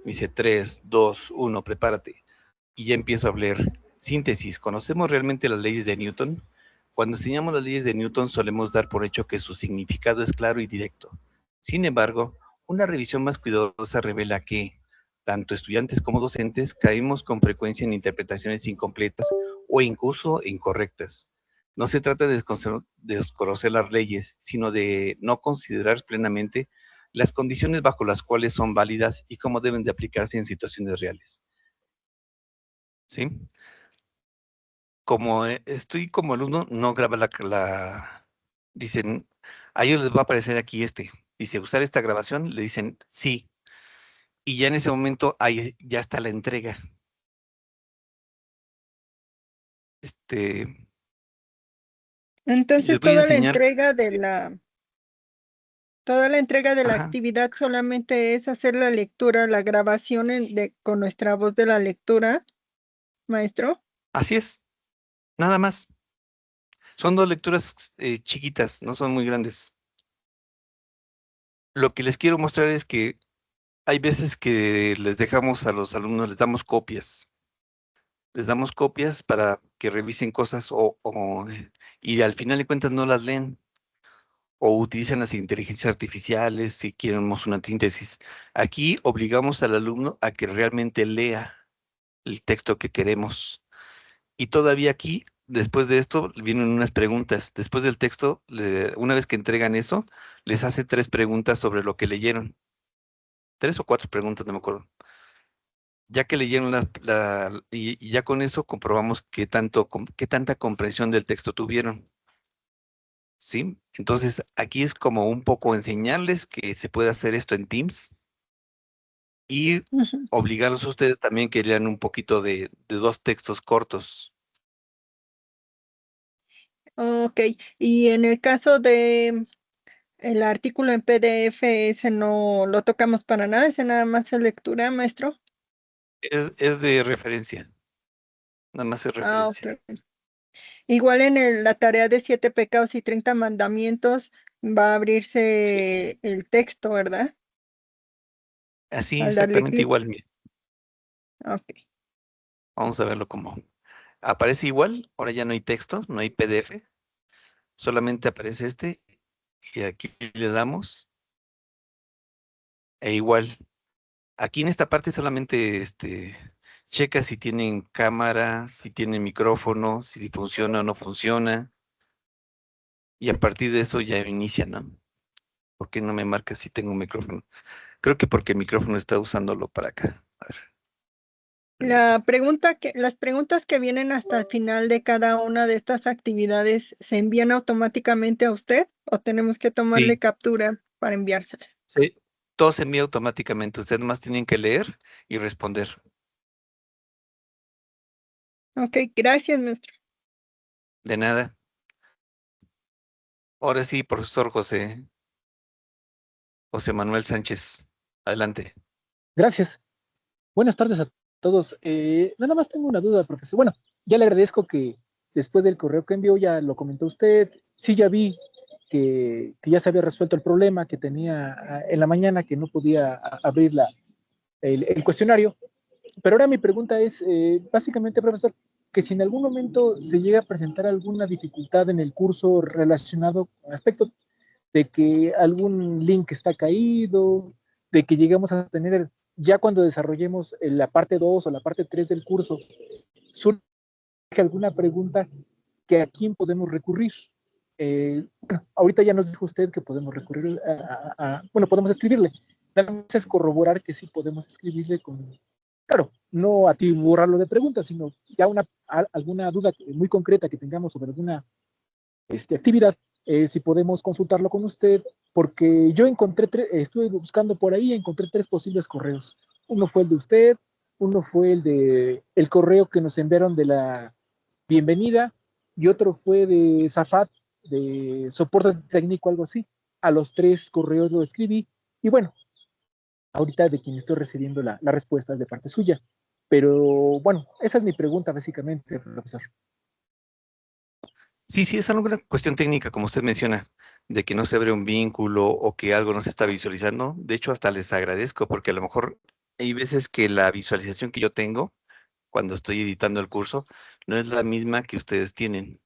dice 3, 2, 1, prepárate. Y ya empiezo a hablar. Síntesis, ¿conocemos realmente las leyes de Newton? Cuando enseñamos las leyes de Newton solemos dar por hecho que su significado es claro y directo. Sin embargo, una revisión más cuidadosa revela que, tanto estudiantes como docentes caemos con frecuencia en interpretaciones incompletas o incluso incorrectas. No se trata de desconocer las leyes, sino de no considerar plenamente las condiciones bajo las cuales son válidas y cómo deben de aplicarse en situaciones reales. ¿Sí? Como estoy como alumno, no graba dicen, a ellos les va a aparecer aquí dice, usar esta grabación, le dicen sí, y ya en ese momento ahí ya está la entrega. Les Entonces voy a toda la enseñar, entrega de la Toda la entrega de la Ajá, actividad solamente es hacer la lectura, la grabación con nuestra voz de la lectura, maestro. así es, nada más. Son dos lecturas chiquitas, no son muy grandes. Lo que les quiero mostrar es que hay veces que les dejamos a los alumnos, les damos copias. Les damos copias para que revisen cosas y al final de cuentas no las leen o utilizan las inteligencias artificiales si queremos una síntesis. Aquí obligamos al alumno a que realmente lea el texto que queremos. Y todavía aquí, después de esto, vienen unas preguntas. Después del texto, una vez que entregan eso, les hace 3 preguntas sobre lo que leyeron. 3 o 4 preguntas, no me acuerdo. Ya que leyeron y ya con eso comprobamos qué tanta comprensión del texto tuvieron. ¿Sí? Entonces, aquí es como un poco enseñarles que se puede hacer esto en Teams y Ujú. obligarlos a ustedes también que lean un poquito de 2 textos cortos. Ok, y en el caso de el artículo en PDF, ese no lo tocamos para nada, ese nada más es lectura, maestro. Es de referencia, nada más es Ah, referencia. ok. Igual en la tarea de 7 pecados y 30 mandamientos va a Sí, abrirse el texto, ¿verdad? así Al darle exactamente clic. igual. Mire, Ok. vamos a verlo como aparece igual. Ahora ya no hay texto, no hay PDF, solamente aparece este y aquí le damos e igual. Aquí en esta parte solamente checa si tienen cámara, si tienen micrófono, si funciona o no funciona, y a partir de eso ya inicia, ¿no? ¿Por qué no me marca si tengo un micrófono? Creo que porque el micrófono está usándolo para acá. A ver, permítame. Las preguntas que vienen hasta el final de cada una de estas actividades, ¿se envían automáticamente a usted o tenemos que tomarle Sí, captura para enviárselas? sí, todo se envía automáticamente. Ustedes más tienen que leer y responder. Ok, gracias, maestro. De nada. Ahora sí, profesor José Manuel Sánchez. Adelante. Gracias. Buenas tardes a todos. Nada más tengo una duda, profesor. Bueno, ya le agradezco que después del correo que envió, ya lo comentó usted. Sí, ya vi que ya se había resuelto el problema que tenía en la mañana, que no podía abrir el cuestionario. Pero ahora mi pregunta es, básicamente, profesor, que si en algún momento se llega a presentar alguna dificultad en el curso relacionado con aspecto de que algún link está caído, de que lleguemos a tener, ya cuando desarrollemos la parte 2 o la parte 3 del curso, surge alguna pregunta que a quién podemos recurrir. Bueno, ahorita ya nos dijo usted que podemos recurrir bueno, podemos escribirle. Nada más es corroborar que sí podemos escribirle con, claro, no atiborrarlo de preguntas, sino ya alguna duda muy concreta que tengamos sobre alguna actividad, si podemos consultarlo con usted, porque yo estuve buscando por ahí, encontré 3 posibles correos. Uno fue el de usted, uno fue el correo que nos enviaron de la bienvenida, y otro fue de Zafat, de soporte técnico, algo así. A los 3 correos lo escribí, y bueno, ahorita de quien estoy recibiendo la respuesta es de parte suya. Pero bueno, esa es mi pregunta básicamente, profesor. Sí, sí, es alguna cuestión técnica, como usted menciona, de que no se abre un vínculo o que algo no se está visualizando. De hecho, hasta les agradezco, porque a lo mejor hay veces que la visualización que yo tengo cuando estoy editando el curso no es la misma que ustedes tienen.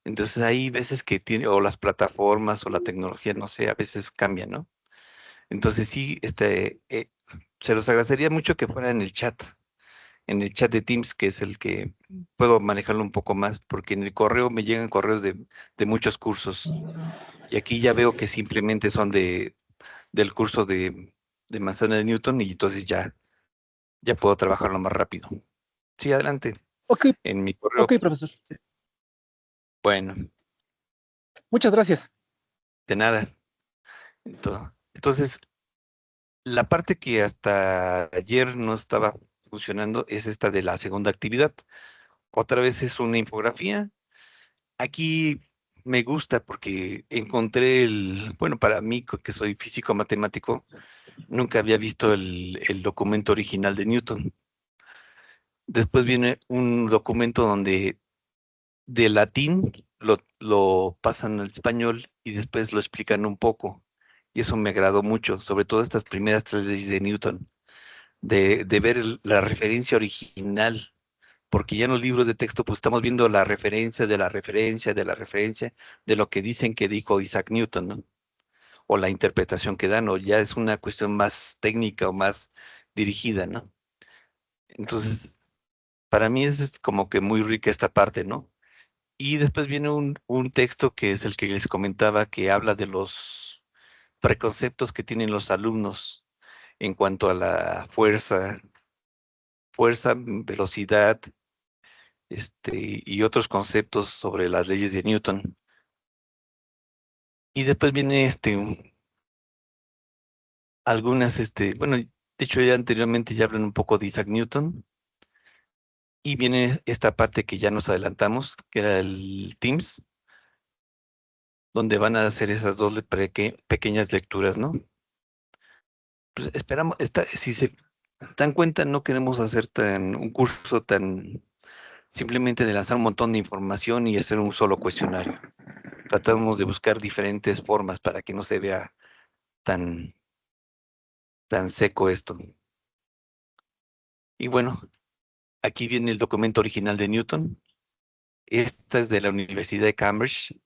Entonces hay veces que tiene, o las plataformas o la tecnología, no sé, a veces cambian, ¿no? Entonces sí, se los agradecería mucho que fuera en el chat de Teams, que es el que puedo manejarlo un poco más, porque en el correo me llegan correos de muchos cursos. Y aquí ya veo que simplemente son del curso de manzana de Newton y entonces ya puedo trabajarlo más rápido. Sí, adelante, Ok, en mi correo. ok, profesor. Bueno, Muchas gracias. de nada. Entonces, la parte que hasta ayer no estaba funcionando es esta de la segunda actividad. Otra vez es una infografía. Aquí me gusta porque encontré bueno, para mí que soy físico matemático, nunca había visto el documento original de Newton. Después viene un documento donde de latín lo pasan al español y después lo explican un poco. Y eso me agradó mucho, sobre todo estas primeras tres leyes de Newton, de ver la referencia original, porque ya en los libros de texto pues estamos viendo la referencia de la referencia de la referencia de lo que dicen que dijo Isaac Newton, ¿no? O la interpretación que dan, o ya es una cuestión más técnica o más dirigida, ¿no? Entonces, para mí es como que muy rica esta parte, ¿no? Y después viene un texto que es el que les comentaba, que habla de los preconceptos que tienen los alumnos en cuanto a la fuerza, velocidad, y otros conceptos sobre las leyes de Newton. Y después viene algunas, bueno, de hecho ya anteriormente ya hablan un poco de Isaac Newton, y viene esta parte que ya nos adelantamos, que era el Teams, donde van a hacer esas dos pequeñas lecturas, ¿no? Pues esperamos, si se dan cuenta, no queremos hacer un curso tan simplemente de lanzar un montón de información y hacer un solo cuestionario. Tratamos de buscar diferentes formas para que no se vea tan, tan seco esto. Y bueno, aquí viene el documento original de Newton. Esta es de la Universidad de Cambridge.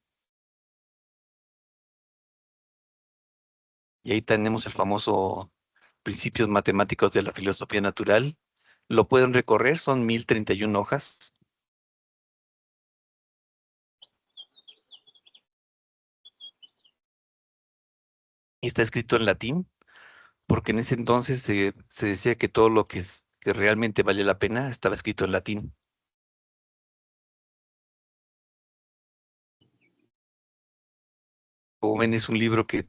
Y ahí tenemos el famoso Principios Matemáticos de la Filosofía Natural. Lo pueden recorrer, son 1031 hojas. Y está escrito en latín, porque en ese entonces se decía que todo lo que realmente vale la pena estaba escrito en latín. Como ven, es un libro que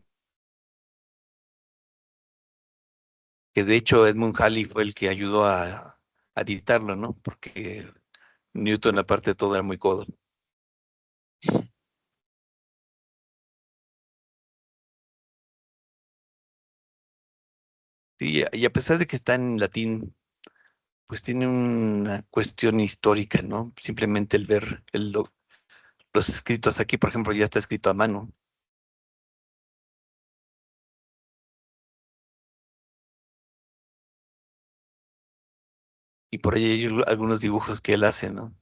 de hecho Edmund Halley fue el que ayudó a editarlo, ¿no? Porque Newton, aparte de todo, era muy codo. Sí, y a pesar de que está en latín, pues tiene una cuestión histórica, ¿no? Simplemente el ver los escritos aquí, por ejemplo, ya está escrito a mano. Y por ahí hay algunos dibujos que él hace, ¿no?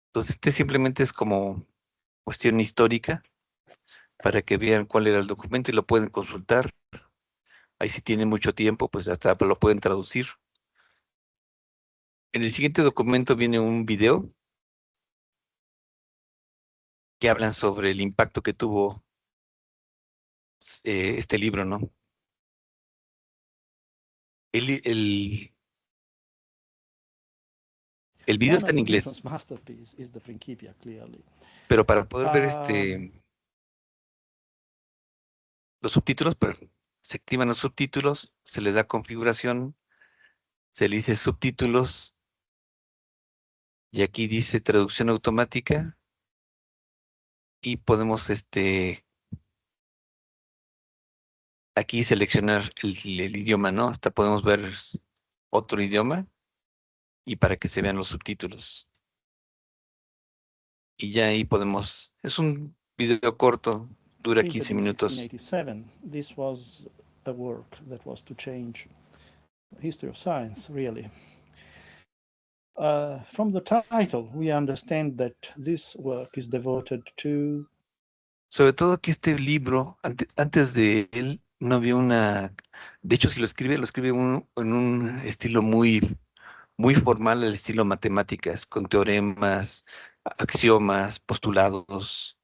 Entonces, simplemente es como cuestión histórica para que vean cuál era el documento y lo pueden consultar. Ahí si tienen mucho tiempo, pues hasta lo pueden traducir. En el siguiente documento viene un video que hablan sobre el impacto que tuvo este libro, ¿no? El video está en inglés, pero para poder ver los subtítulos, pero se activan los subtítulos, se le da configuración, se le dice subtítulos, y aquí dice traducción automática, y podemos aquí seleccionar el idioma, ¿no? Hasta podemos ver otro idioma, y para que se vean los subtítulos. Y ya ahí podemos, es un video corto, dura 15 minutos. 1687. This was a work that was to change the history of science, really. From the title, we understand that this work is devoted to... Sobre todo que este libro, antes de él, no había de hecho, si lo escribe en un estilo muy, muy formal, el estilo matemáticas, con teoremas, axiomas, postulados.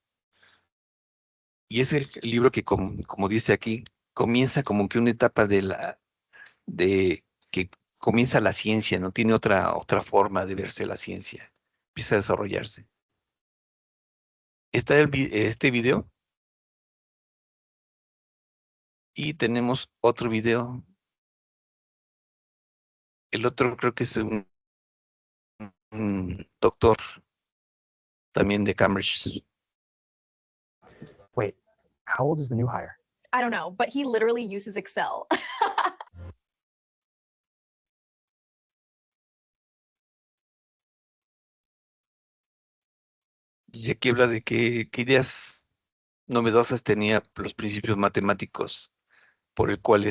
Y es el libro que, como dice aquí, comienza como que una etapa de que comienza la ciencia, no tiene otra forma de verse la ciencia, empieza a desarrollarse. Está este video, y tenemos otro video. El otro creo que es un doctor también de Cambridge. Wait, how old is the new hire? I don't know, but he literally uses Excel. Y aquí habla de qué ideas novedosas tenía los principios matemáticos, por el cual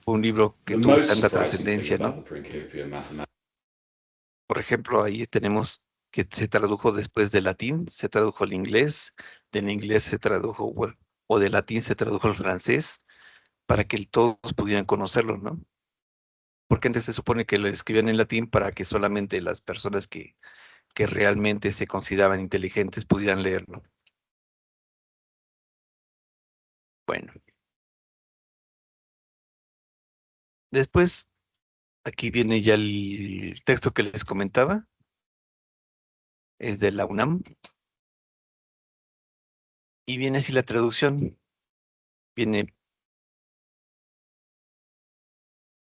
fue un libro que The tuvo most tanta surprising thing trascendencia, about ¿no? the Principia Mathematica. Por ejemplo, ahí tenemos que se tradujo después del latín, se tradujo al inglés, del inglés se tradujo, bueno, o del latín se tradujo al francés, para que todos pudieran conocerlo, ¿no? Porque antes se supone que lo escribían en latín para que solamente las personas que realmente se consideraban inteligentes pudieran leerlo. Bueno. Después, aquí viene ya el texto que les comentaba. Es de la UNAM. Y viene así la traducción. Viene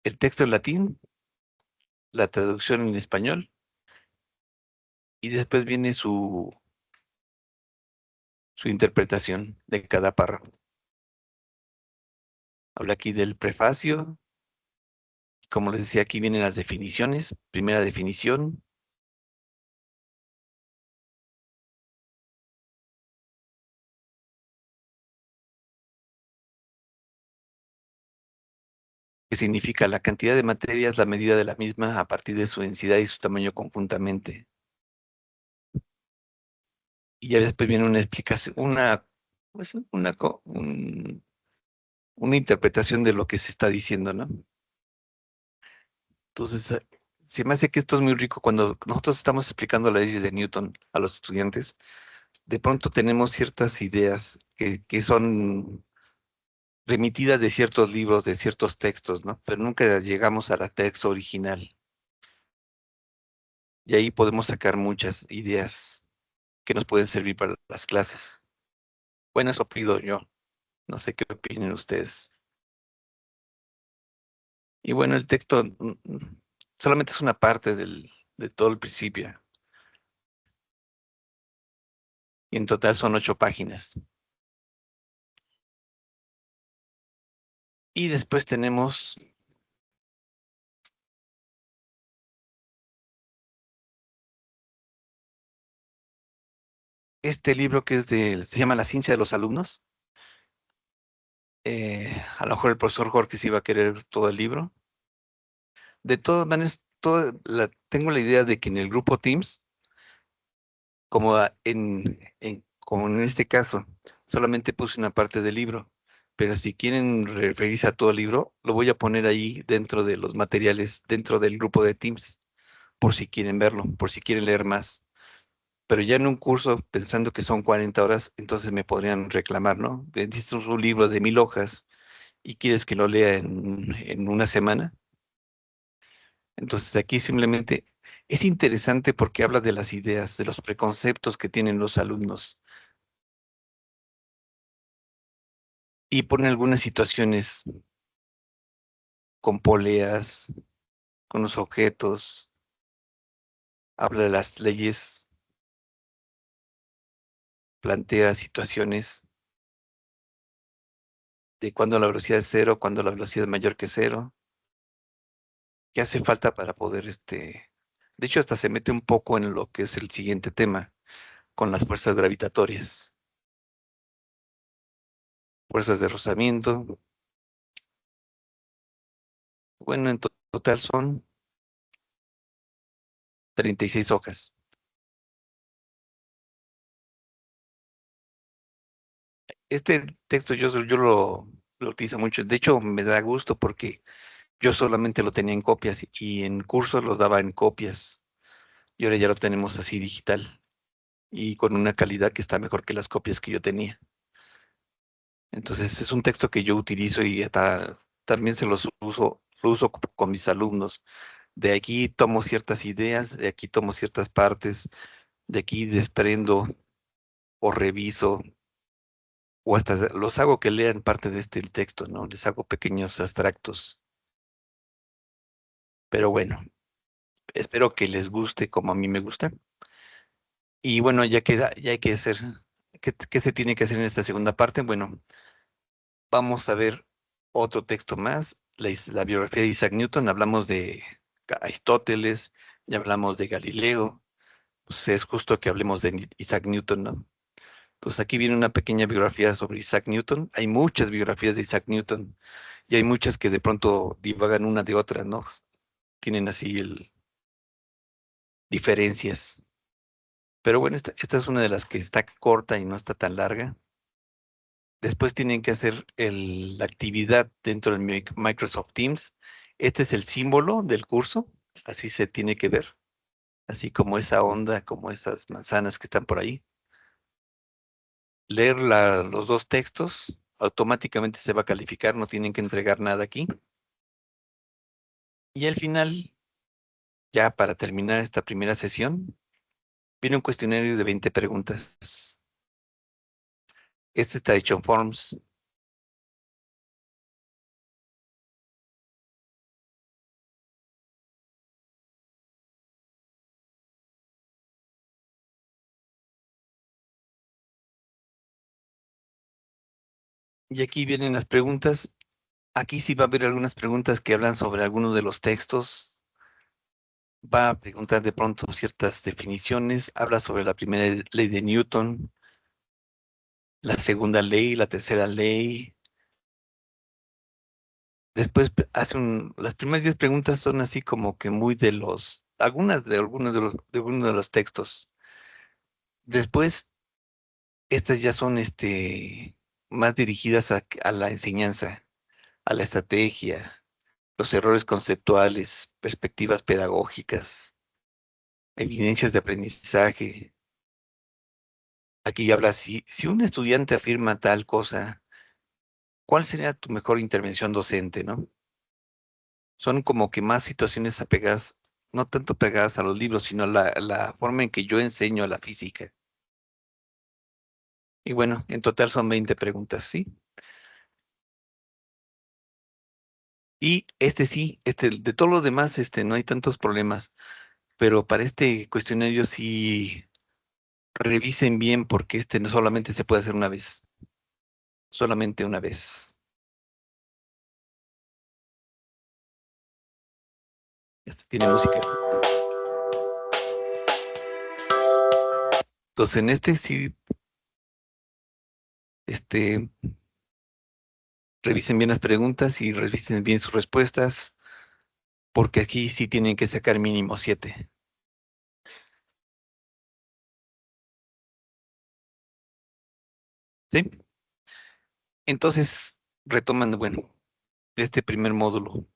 el texto en latín, la traducción en español, y después viene su interpretación de cada párrafo. Habla aquí del prefacio. Como les decía, aquí vienen las definiciones. Primera definición. Que significa la cantidad de materia es la medida de la misma a partir de su densidad y su tamaño conjuntamente. Y ya después viene una explicación, pues, una interpretación de lo que se está diciendo, ¿no? Entonces, se me hace que esto es muy rico cuando nosotros estamos explicando las leyes de Newton a los estudiantes. De pronto tenemos ciertas ideas que son remitidas de ciertos libros, de ciertos textos, ¿no? Pero nunca llegamos al texto original. Y ahí podemos sacar muchas ideas que nos pueden servir para las clases. Bueno, eso pido yo. No sé qué opinen ustedes. Y bueno, el texto solamente es una parte de todo el principio. Y en total son 8 páginas. Y después tenemos este libro que se llama La ciencia de los alumnos. A lo mejor el profesor Jorge sí va a querer todo el libro. De todas maneras, tengo la idea de que en el grupo Teams, como como en este caso, solamente puse una parte del libro, pero si quieren referirse a todo el libro, lo voy a poner ahí dentro de los materiales, dentro del grupo de Teams, por si quieren verlo, por si quieren leer más. Pero ya en un curso, pensando que son 40 horas, entonces me podrían reclamar, ¿no? Vendiste un libro de 1000 hojas y quieres que lo lea en una semana. Entonces aquí simplemente es interesante porque habla de las ideas, de los preconceptos que tienen los alumnos y pone algunas situaciones con poleas, con los objetos, habla de las leyes, plantea situaciones de cuando la velocidad es cero, cuando la velocidad es mayor que cero, qué hace falta para poder, de hecho hasta se mete un poco en lo que es el siguiente tema, con las fuerzas gravitatorias, fuerzas de rozamiento. Bueno, en total son 36 hojas. Este texto yo lo utilizo mucho. De hecho, me da gusto porque yo solamente lo tenía en copias y en cursos los daba en copias. Y ahora ya lo tenemos así digital y con una calidad que está mejor que las copias que yo tenía. Entonces es un texto que yo utilizo y también lo uso con mis alumnos. De aquí tomo ciertas ideas, de aquí tomo ciertas partes, de aquí desprendo o reviso o hasta los hago que lean parte de este texto, ¿no? Les hago pequeños abstractos. Pero bueno, espero que les guste como a mí me gusta. Y bueno, ya hay que hacer, ¿qué se tiene que hacer en esta segunda parte? Bueno, vamos a ver otro texto más, la biografía de Isaac Newton. Hablamos de Aristóteles, ya hablamos de Galileo, pues es justo que hablemos de Isaac Newton, ¿no? Entonces aquí viene una pequeña biografía sobre Isaac Newton. Hay muchas biografías de Isaac Newton y hay muchas que de pronto divagan una de otra, ¿no? Tienen así diferencias. Pero bueno, esta es una de las que está corta y no está tan larga. Después tienen que hacer la actividad dentro del Microsoft Teams. Este es el símbolo del curso, así se tiene que ver, así como esa onda, como esas manzanas que están por ahí. Leer los dos textos, automáticamente se va a calificar, no tienen que entregar nada aquí. Y al final, ya para terminar esta primera sesión, viene un cuestionario de 20 preguntas. Este está hecho en Forms. Y aquí vienen las preguntas. Aquí sí va a haber algunas preguntas que hablan sobre algunos de los textos. Va a preguntar de pronto ciertas definiciones. Habla sobre la primera ley de Newton, la segunda ley, la tercera ley. Después las primeras 10 preguntas son así como que muy algunos de los textos. Después, estas ya son más dirigidas a la enseñanza, a la estrategia, los errores conceptuales, perspectivas pedagógicas, evidencias de aprendizaje. Aquí habla, si un estudiante afirma tal cosa, ¿cuál sería tu mejor intervención docente, no? Son como que más situaciones apegadas, no tanto pegadas a los libros, sino a la forma en que yo enseño la física. Y bueno, en total son 20 preguntas, ¿sí? Y sí, de todos los demás, no hay tantos problemas, pero para este cuestionario sí revisen bien porque no solamente se puede hacer una vez, solamente una vez. Tiene música. Entonces en sí, revisen bien las preguntas y revisen bien sus respuestas, porque aquí sí tienen que sacar mínimo 7. ¿Sí? Entonces, retomando, bueno, este primer módulo.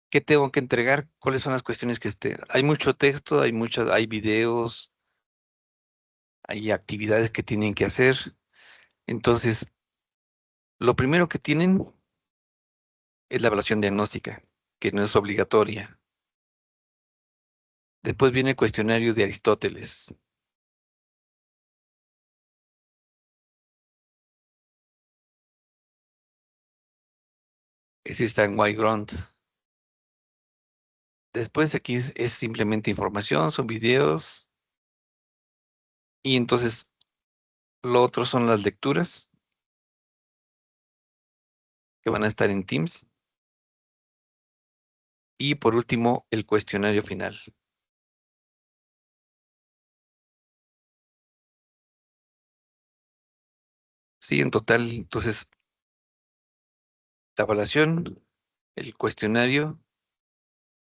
¿Qué tengo que entregar? ¿Cuáles son las cuestiones que hay mucho texto, hay videos, hay actividades que tienen que hacer. Entonces, lo primero que tienen es la evaluación diagnóstica, que no es obligatoria. Después viene el cuestionario de Aristóteles. Ese está en Whiteground. Después aquí es simplemente información, son videos. Y entonces, lo otro son las lecturas que van a estar en Teams. Y por último, el cuestionario final. Sí, en total, entonces, la evaluación, el cuestionario,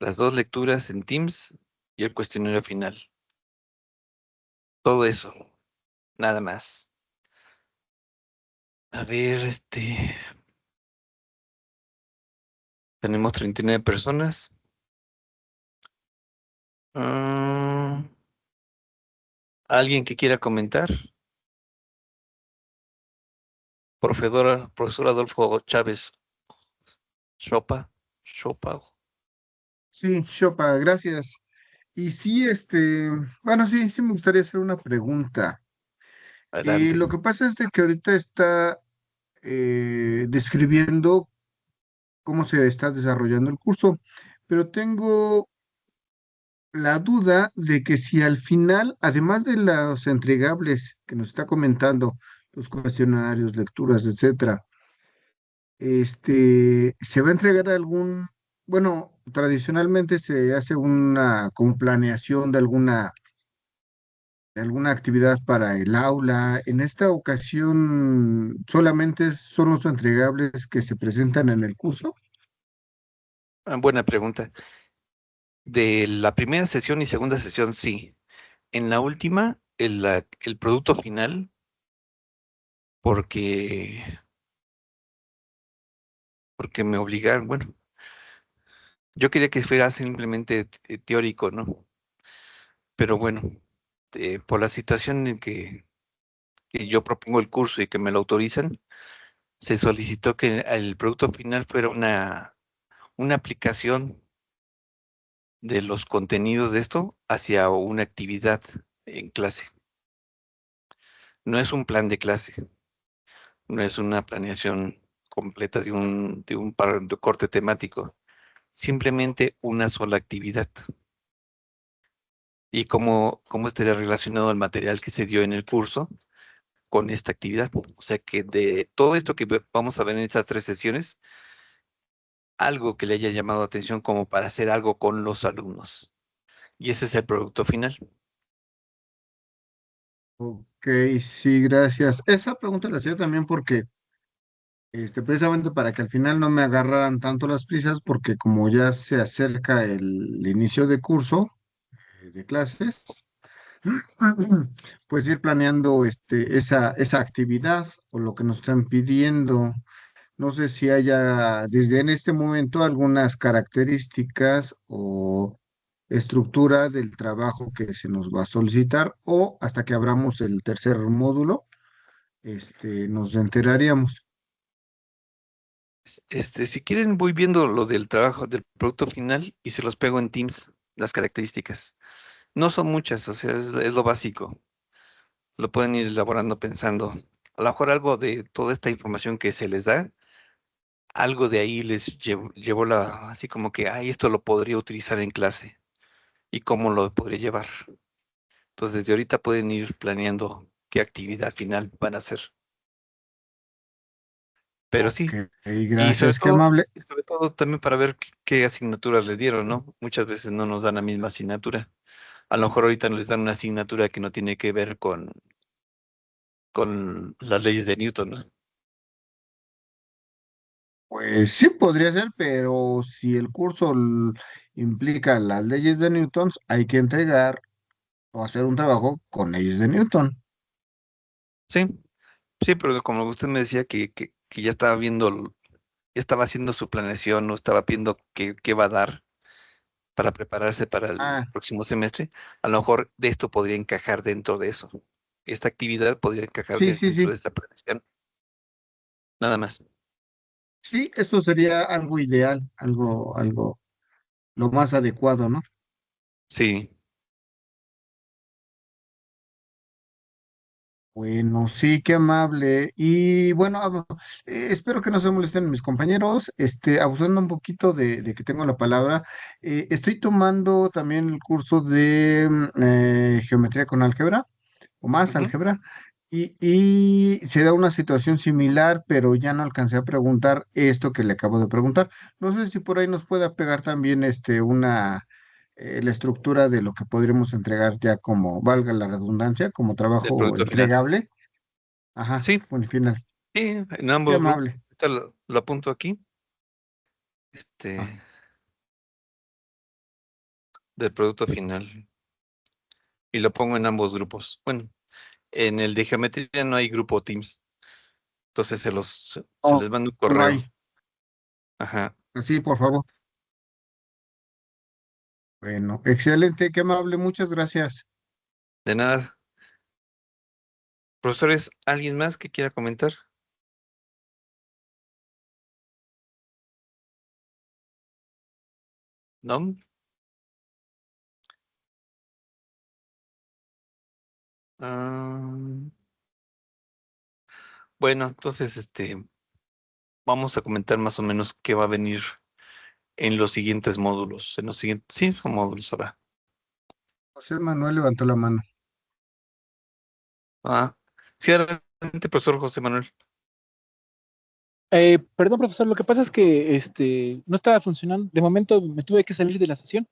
las 2 lecturas en Teams y el cuestionario final. Todo eso, nada más. A ver, tenemos 39 personas. Ah, ¿alguien que quiera comentar? Profesor Adolfo Chávez Chopa. Sí, Chopa, gracias. Y sí, bueno, sí, sí me gustaría hacer una pregunta. Adelante. Lo que pasa es de que ahorita está describiendo cómo se está desarrollando el curso, pero tengo la duda de que si al final, además de los entregables que nos está comentando, los cuestionarios, lecturas, etcétera, se va a entregar algún, bueno, tradicionalmente se hace una como planeación de alguna actividad para el aula. En esta ocasión, solamente son los entregables que se presentan en el curso. Buena pregunta. De la primera sesión y segunda sesión, sí. En la última, el producto final, porque, porque me obligaron, bueno, yo quería que fuera simplemente teórico, ¿no? Pero bueno, por la situación en que yo propongo el curso y que me lo autorizan, se solicitó que el producto final fuera una aplicación de los contenidos de esto hacia una actividad en clase. No es un plan de clase, no es una planeación completa de corte temático, simplemente una sola actividad. Y cómo estaría relacionado el material que se dio en el curso con esta actividad. O sea que de todo esto que vamos a ver en estas 3 sesiones, algo que le haya llamado la atención como para hacer algo con los alumnos. Y ese es el producto final. Ok, sí, gracias. Esa pregunta la hacía también porque, precisamente para que al final no me agarraran tanto las prisas, porque como ya se acerca el inicio de curso, de clases, pues ir planeando esa actividad o lo que nos están pidiendo. No sé si haya desde en este momento algunas características o estructura del trabajo que se nos va a solicitar o hasta que abramos el tercer módulo, nos enteraríamos. Si quieren, voy viendo lo del trabajo del producto final y se los pego en Teams, las características. No son muchas, o sea, es lo básico. Lo pueden ir elaborando pensando. A lo mejor algo de toda esta información que se les da, algo de ahí les llevó así como que, ay, esto lo podría utilizar en clase y cómo lo podría llevar. Entonces, desde ahorita pueden ir planeando qué actividad final van a hacer. Pero Ok, sí, gracias, qué amable. y sobre todo también para ver qué asignaturas les dieron, ¿no? Muchas veces no nos dan la misma asignatura. A lo mejor ahorita nos les dan una asignatura que no tiene que ver con las leyes de Newton, ¿no? Pues sí podría ser, pero si el curso implica las leyes de Newton, hay que entregar o hacer un trabajo con leyes de Newton. Sí, sí, pero como usted me decía que ya estaba viendo, ya estaba haciendo su planeación, no estaba viendo qué va a dar para prepararse para el Ah, próximo semestre, a lo mejor de esto podría encajar dentro de eso. Esta actividad podría encajar sí, sí, dentro sí. de esta planeación, nada más. Sí, eso sería algo ideal, algo lo más adecuado, ¿no? Sí, Bueno, sí, qué amable. Y bueno, espero que no se molesten mis compañeros. Abusando un poquito de que tengo la palabra, estoy tomando también el curso de geometría con álgebra o más ujú. álgebra. Y se da una situación similar, pero ya no alcancé a preguntar esto que le acabo de preguntar. No sé si por ahí nos pueda pegar también la estructura de lo que podríamos entregar ya como, valga la redundancia, como Del trabajo producto final. entregable. Ajá, Sí, final. sí, en Qué ambos grupos. amable. Ahorita lo apunto aquí, Ah, del producto final, y lo pongo en ambos grupos. Bueno, en el de geometría no hay grupo Teams, entonces se oh, les manda un no correo. hay. Ajá, Así, por favor. Bueno, excelente, qué amable, muchas gracias. de nada. Profesores, ¿alguien más que quiera comentar? ¿No? Ah, bueno, entonces, vamos a comentar más o menos qué va a venir en los siguientes módulos. En los siguientes, sí, son módulos ahora. José Manuel levantó la mano. Ah, sí, adelante, profesor José Manuel. Perdón, profesor, lo que pasa es que no estaba funcionando. De momento me tuve que salir de la sesión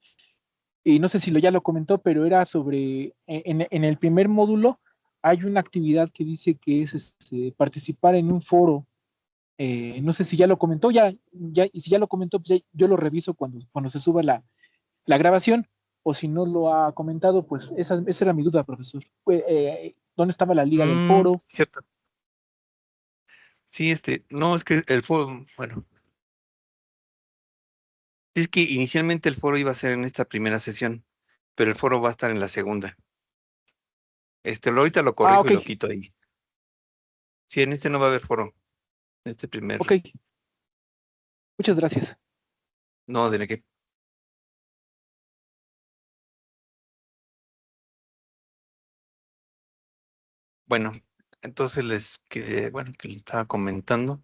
y no sé si ya lo comentó, pero era sobre, en el primer módulo hay una actividad que dice que es participar en un foro. No sé si ya lo comentó, y si ya lo comentó, pues yo lo reviso cuando se suba la grabación, o si no lo ha comentado, pues esa era mi duda, profesor. ¿Dónde estaba la liga del foro? Cierto. Sí, no, es que el foro, bueno, es que inicialmente el foro iba a ser en esta primera sesión, pero el foro va a estar en la segunda. Ahorita lo Ah, corrijo y ok, lo quito ahí. Sí, en este no va a haber foro, en este ok. primer, Muchas gracias. no, de qué. Bueno, entonces bueno, que les estaba comentando.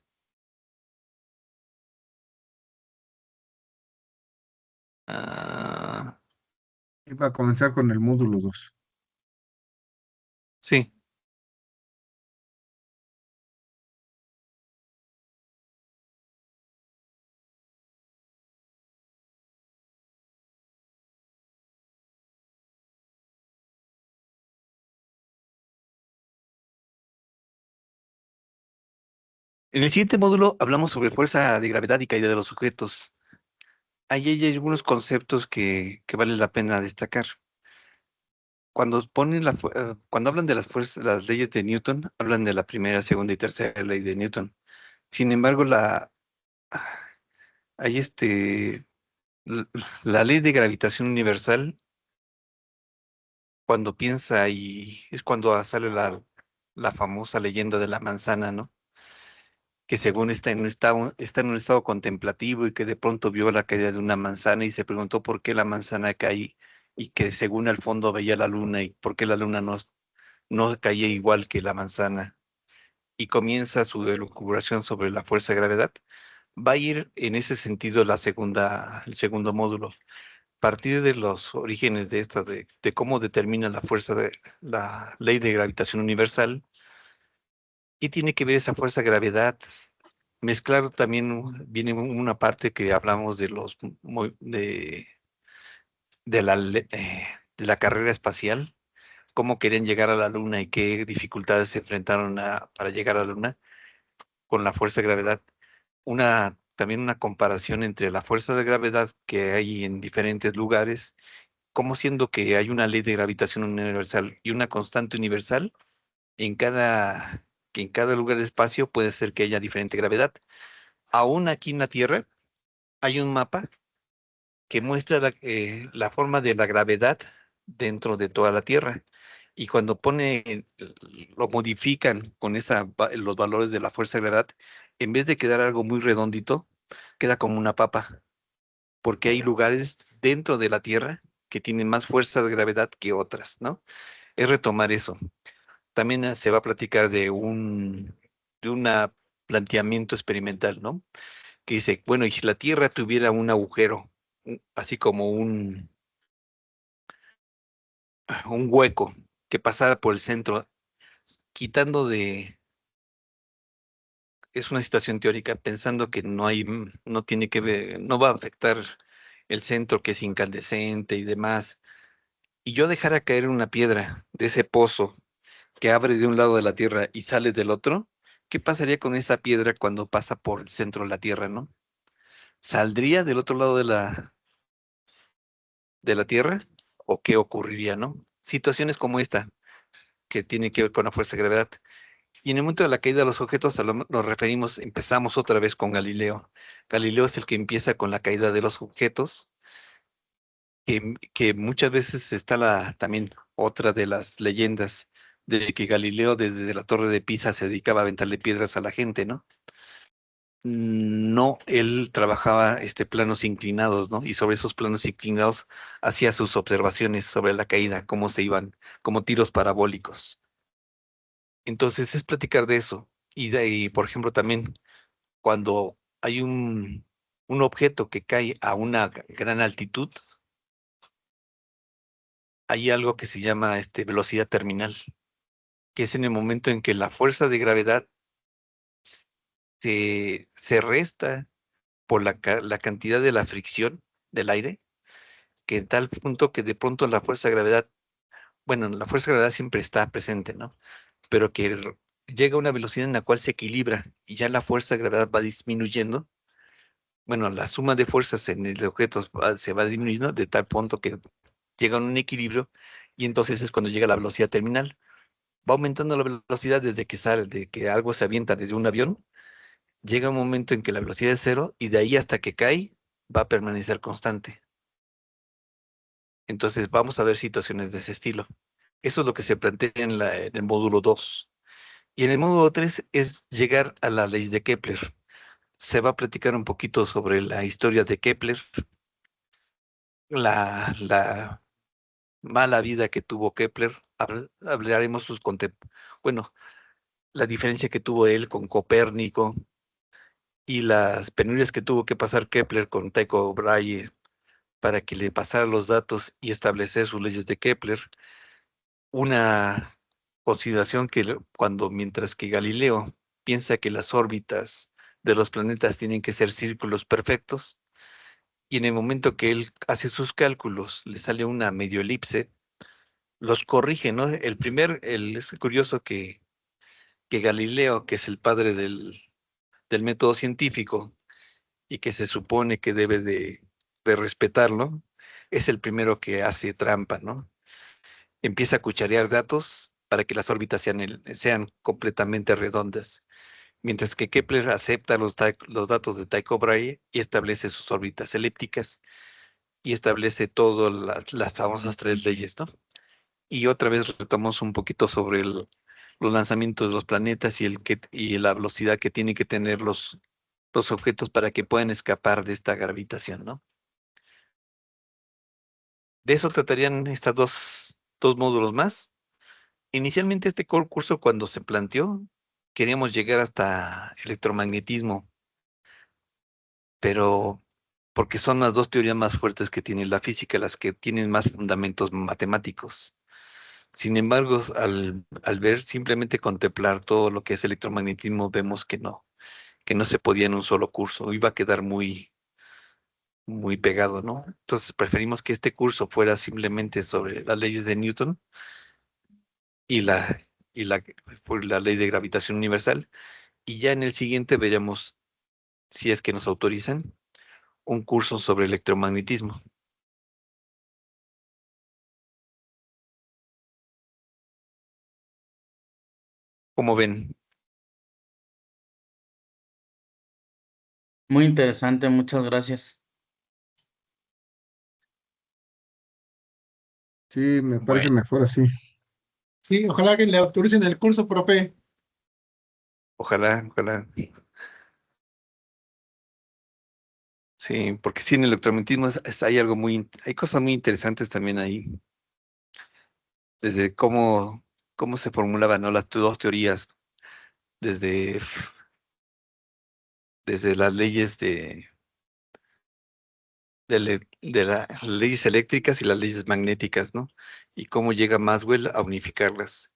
Ah, Iba a comenzar con el módulo 2. sí, en el siguiente módulo hablamos sobre fuerza de gravedad y caída de los sujetos. Ahí hay algunos conceptos que vale la pena destacar. Cuando hablan de las fuerzas, las leyes de Newton, hablan de la primera, segunda y tercera ley de Newton. Sin embargo, hay l- la ley de gravitación universal, cuando piensa y es cuando sale la famosa leyenda de la manzana, ¿no? Que según está en un estado contemplativo y que de pronto vio la caída de una manzana y se preguntó por qué la manzana cae y que según al fondo veía la luna y por qué la luna no caía igual que la manzana y comienza su elucubración sobre la fuerza de gravedad. Va a ir en ese sentido el segundo módulo. A partir de los orígenes de de cómo determina la fuerza de la ley de gravitación universal, ¿qué tiene que ver esa fuerza de gravedad? Mezclar también viene una parte que hablamos de de la carrera espacial, cómo querían llegar a la Luna y qué dificultades se enfrentaron para llegar a la Luna con la fuerza de gravedad. También una comparación entre la fuerza de gravedad que hay en diferentes lugares, como siendo que hay una ley de gravitación universal y una constante universal, que en cada lugar del espacio puede ser que haya diferente gravedad. Aún aquí en la Tierra hay un mapa que muestra la forma de la gravedad dentro de toda la Tierra. Y cuando lo modifican con los valores de la fuerza de gravedad, en vez de quedar algo muy redondito, queda como una papa, porque hay lugares dentro de la Tierra que tienen más fuerza de gravedad que otras, ¿no? Es retomar eso. También se va a platicar de un planteamiento experimental, ¿no? Que dice, bueno, y si la Tierra tuviera un agujero, así como un hueco que pasara por el centro, quitando es una situación teórica, pensando que no tiene que ver, no va a afectar el centro que es incandescente y demás, y yo dejara caer una piedra de ese pozo que abre de un lado de la Tierra y sale del otro, ¿qué pasaría con esa piedra cuando pasa por el centro de la Tierra, no? ¿Saldría del otro lado de la Tierra? ¿O qué ocurriría, no? Situaciones como esta, que tienen que ver con la fuerza de gravedad. Y en el momento de la caída de los objetos, empezamos otra vez con Galileo. Galileo es el que empieza con la caída de los objetos, que muchas veces está también otra de las leyendas de que Galileo desde la torre de Pisa se dedicaba a aventarle piedras a la gente, ¿no? No, él trabajaba planos inclinados, ¿no? Y sobre esos planos inclinados hacía sus observaciones sobre la caída, cómo se iban, como tiros parabólicos. Entonces es platicar de eso. Y de ahí, por ejemplo, también cuando hay un objeto que cae a una gran altitud, hay algo que se llama velocidad terminal, que es en el momento en que la fuerza de gravedad se resta por la cantidad de la fricción del aire, que en tal punto que de pronto la fuerza de gravedad, bueno, la fuerza de gravedad siempre está presente, ¿no? Pero que llega a una velocidad en la cual se equilibra y ya la fuerza de gravedad va disminuyendo. Bueno, la suma de fuerzas en el objeto se va disminuyendo de tal punto que llega a un equilibrio y entonces es cuando llega la velocidad terminal. Va aumentando la velocidad desde que sale, de que algo se avienta desde un avión, llega un momento en que la velocidad es cero y de ahí hasta que cae va a permanecer constante. Entonces vamos a ver situaciones de ese estilo. Eso es lo que se plantea en el módulo 2. Y en el módulo 3 es llegar a la ley de Kepler. Se va a platicar un poquito sobre la historia de Kepler, la mala vida que tuvo Kepler. Hablaremos bueno, la diferencia que tuvo él con Copérnico y las penurias que tuvo que pasar Kepler con Tycho Brahe para que le pasara los datos y establecer sus leyes de Kepler. Una consideración que mientras que Galileo piensa que las órbitas de los planetas tienen que ser círculos perfectos, y en el momento que él hace sus cálculos le sale una medio elipse, los corrige, ¿no? Es curioso que Galileo, que es el padre del método científico y que se supone que debe de respetarlo, es el primero que hace trampa, ¿no? Empieza a cucharear datos para que las órbitas sean completamente redondas, mientras que Kepler acepta los datos de Tycho Brahe y establece sus órbitas elípticas y establece todas las famosas tres leyes, ¿no? Y otra vez retomamos un poquito sobre los lanzamientos de los planetas y la velocidad que tienen que tener los objetos para que puedan escapar de esta gravitación, ¿no? De eso tratarían estos dos módulos más. Inicialmente este curso cuando se planteó, queríamos llegar hasta electromagnetismo, pero porque son las dos teorías más fuertes que tiene la física, las que tienen más fundamentos matemáticos. Sin embargo, al ver simplemente contemplar todo lo que es electromagnetismo, vemos que no se podía en un solo curso, iba a quedar muy pegado, ¿no? Entonces preferimos que este curso fuera simplemente sobre las leyes de Newton y por la ley de gravitación universal, y ya en el siguiente veremos, si es que nos autorizan, un curso sobre electromagnetismo. Como ven, Muy interesante, muchas gracias. Sí, me parece bueno, mejor así. Sí, ojalá que le autoricen el curso, profe. ojalá. Sí, porque sí, en el electromagnetismo hay cosas muy interesantes también ahí, desde cómo se formulaban, ¿no? Las dos teorías, desde, desde las leyes de las leyes eléctricas y las leyes magnéticas, ¿no? Y cómo llega Maxwell a unificarlas.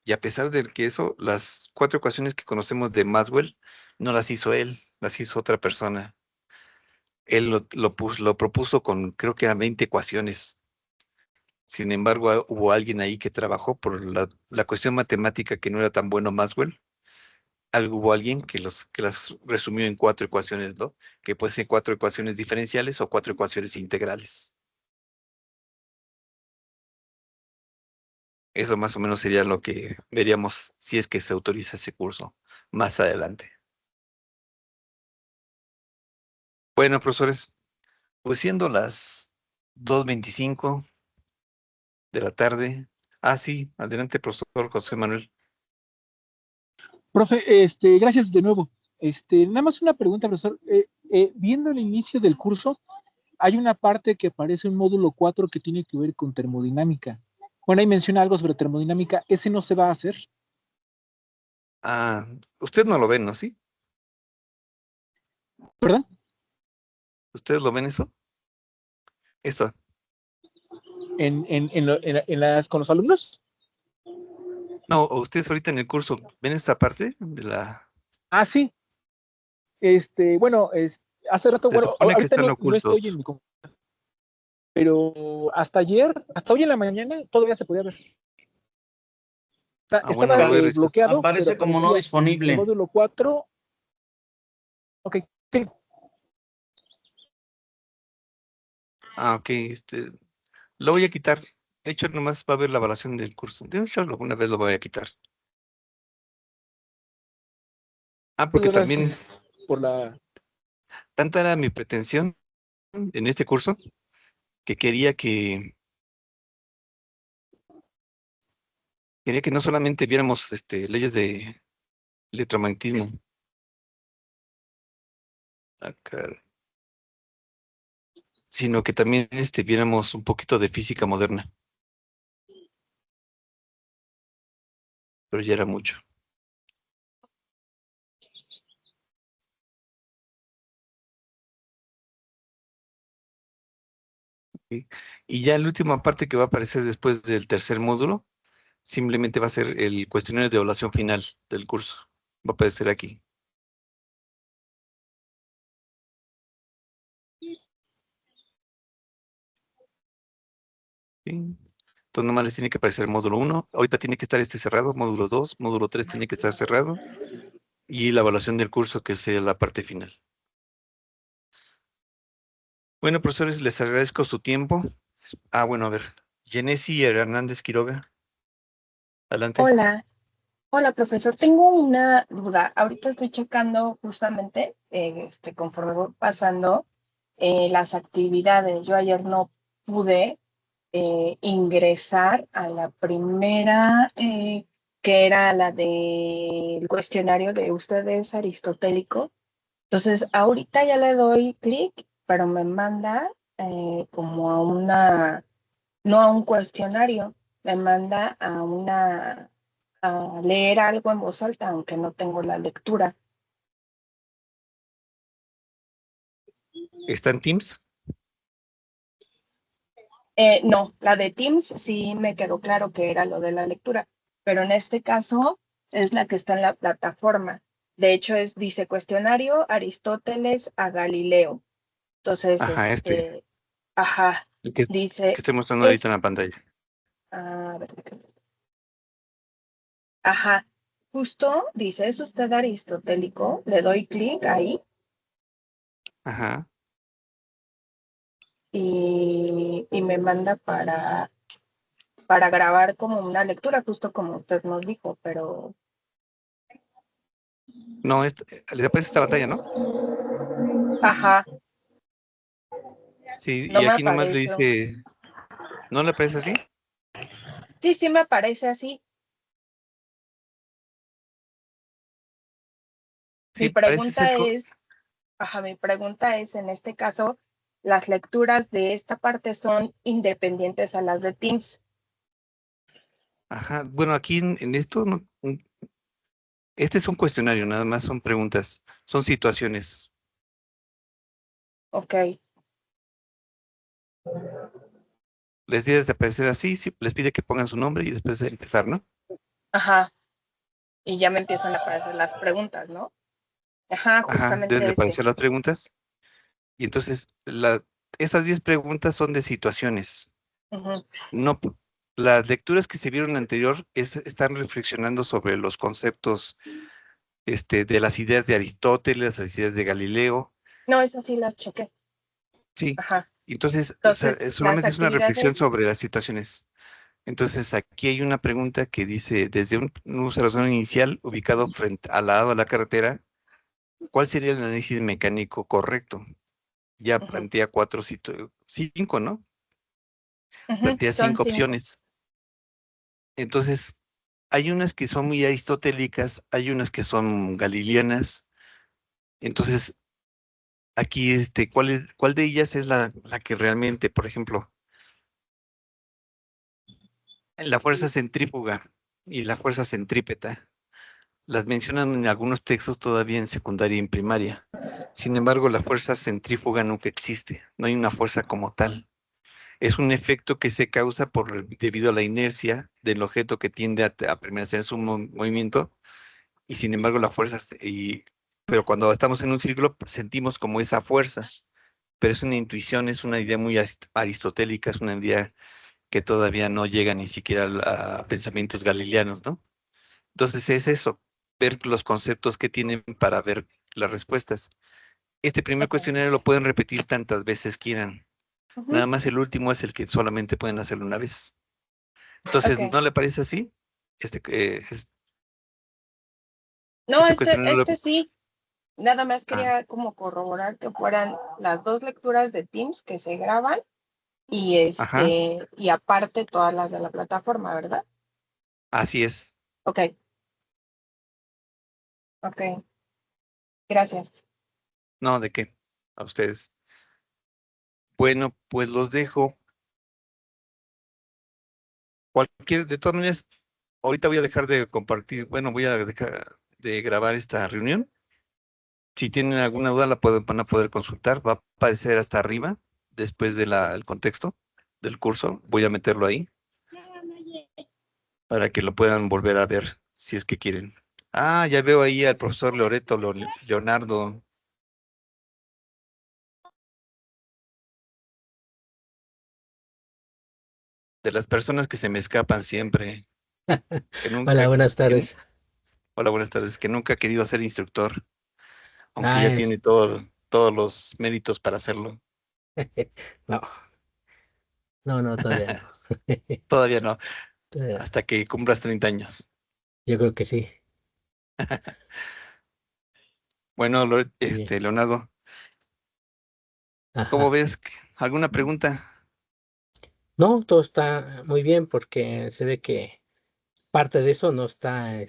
Y a pesar de que eso, las cuatro ecuaciones que conocemos de Maxwell, no las hizo él, las hizo otra persona. Él lo propuso con, creo que eran 20 ecuaciones. Sin embargo, hubo alguien ahí que trabajó por la cuestión matemática que no era tan bueno Maxwell. Hubo alguien que las resumió en cuatro ecuaciones, ¿no? Que pueden ser cuatro ecuaciones diferenciales o cuatro ecuaciones integrales. Eso más o menos sería lo que veríamos si es que se autoriza ese curso más adelante. Bueno, profesores, pues siendo las 2:25 de la tarde. Ah, sí, adelante, profesor José Manuel. Profe, gracias de nuevo. Nada más una pregunta, profesor. Viendo el inicio del curso, hay una parte que parece un módulo 4 que tiene que ver con termodinámica. Bueno, ahí menciona algo sobre termodinámica. ¿Ese no se va a hacer? Ah, usted no lo ven, ¿no? ¿Sí? ¿Perdón? ¿Ustedes lo ven eso? Esto. con los alumnos. No, ustedes ahorita en el curso, ¿ven esta parte de la...? Ah, sí. Bueno, hace rato, Se bueno, supone que ahorita están no ocultos. estoy en mi computadora, pero hasta hoy en la mañana, todavía se podía ver. Ah, bueno, Estaba lo voy a revisar. bloqueado, pero Aparece como no aparecía el disponible. módulo 4. Ok, sí. Ah, ok, lo voy a quitar. De hecho, nomás va a ver la evaluación del curso. De hecho, alguna vez lo voy a quitar. Ah, porque Muchas también gracias por la... tanta era mi pretensión en este curso que quería que no solamente viéramos leyes de electromagnetismo. Acá, sino que también viéramos un poquito de física moderna, pero ya era mucho. ¿Sí? Y ya la última parte que va a aparecer después del tercer módulo, simplemente va a ser el cuestionario de evaluación final del curso. Va a aparecer aquí. ¿Sí? Entonces nomás les tiene que aparecer módulo 1. Ahorita tiene que estar cerrado, módulo 2, módulo 3 tiene que estar cerrado. Y la evaluación del curso, que es la parte final. Bueno, profesores, les agradezco su tiempo. Ah, bueno, a ver. Genesi Hernández Quiroga. Adelante. Hola, hola profesor, tengo una duda. Ahorita estoy checando justamente, conforme voy pasando las actividades. Yo ayer no pude ingresar a la primera, que era la del cuestionario de ustedes aristotélico. Entonces, ahorita ya le doy clic, pero me manda como a no a un cuestionario, me manda a leer algo en voz alta, aunque no tengo la lectura. ¿Está en Teams? No, la de Teams sí me quedó claro que era lo de la lectura, pero en este caso es la que está en la plataforma. De hecho, dice cuestionario Aristóteles a Galileo. Entonces, Ajá, ajá, el que dice, estoy mostrando ahorita en la pantalla. a ver, ajá, justo dice, ¿es usted aristotélico? Le doy clic ahí. Ajá. Y me manda para grabar como una lectura, justo como usted nos dijo, pero... No, le aparece esta batalla, ¿no? Ajá. Sí, No y me aquí nomás le aparece. dice, ¿no le aparece así? Sí, sí me aparece así. Sí, Mi parece ser... pregunta es, en este caso, las lecturas de esta parte son independientes a las de Teams. Ajá, bueno, aquí en esto, este es un cuestionario, nada más son preguntas, son situaciones. Ok. Les dice de aparecer así, sí, les pide que pongan su nombre y después de empezar, ¿no? Ajá. Y ya me empiezan a aparecer las preguntas, ¿no? Ajá, Ajá, deben de justamente aparecer las preguntas. Y entonces, esas 10 preguntas son de situaciones. Uh-huh. No, las lecturas que se vieron anterior están reflexionando sobre los conceptos de las ideas de Aristóteles, las ideas de Galileo. No, esas sí las chequé. Sí, Ajá. entonces Entonces, las solamente es una reflexión actividades... sobre las situaciones. Entonces, aquí hay una pregunta que dice, desde un uso de razón inicial ubicado frente al lado de la carretera, ¿cuál sería el análisis mecánico correcto? Ya Uh-huh. plantea 5, ¿no? Uh-huh. Plantea Son 5 5. opciones. Entonces, hay unas que son muy aristotélicas, hay unas que son galileanas. Entonces, aquí, ¿cuál de ellas es la que realmente, por ejemplo, la fuerza centrífuga y la fuerza centrípeta, las mencionan en algunos textos todavía en secundaria y en primaria. Sin embargo, la fuerza centrífuga nunca existe, no hay una fuerza como tal. Es un efecto que se causa debido a la inercia del objeto que tiende a permanecer en su movimiento, y sin embargo la fuerza, pero cuando estamos en un círculo sentimos como esa fuerza, pero es una intuición, es una idea muy aristotélica, es una idea que todavía no llega ni siquiera a pensamientos galileanos, ¿no? Entonces es eso, ver los conceptos que tienen para ver las respuestas. Este primer cuestionario lo pueden repetir tantas veces quieran. Nada más el último es el que solamente pueden hacerlo una vez. Entonces, Ok. ¿no le parece así? No, cuestionario este sí. Nada más Ah, quería como corroborar que fueran las 2 lecturas de Teams que se graban y ajá, y aparte todas las de la plataforma, ¿verdad? así es. Ok, ok. Gracias. No, ¿de qué? A ustedes. Bueno, pues los dejo. De todas maneras, ahorita voy a dejar de compartir, bueno, voy a dejar de grabar esta reunión. Si tienen alguna duda, van a poder consultar. Va a aparecer hasta arriba, después del contexto del curso. Voy a meterlo ahí para que lo puedan volver a ver si es que quieren. Ah, ya veo ahí al profesor Leonardo. De las personas que se me escapan siempre, que Hola, nunca, buenas tardes. hola, buenas tardes, que nunca ha querido ser instructor, aunque Ah, ya tiene todos los méritos para hacerlo. no, no, todavía no. Todavía no, Todavía- hasta que cumplas 30 años. Yo creo que sí. Bueno, Bien. Leonardo, ¿cómo Ajá. ves? ¿Alguna pregunta? No, todo está muy bien porque se ve que parte de eso no está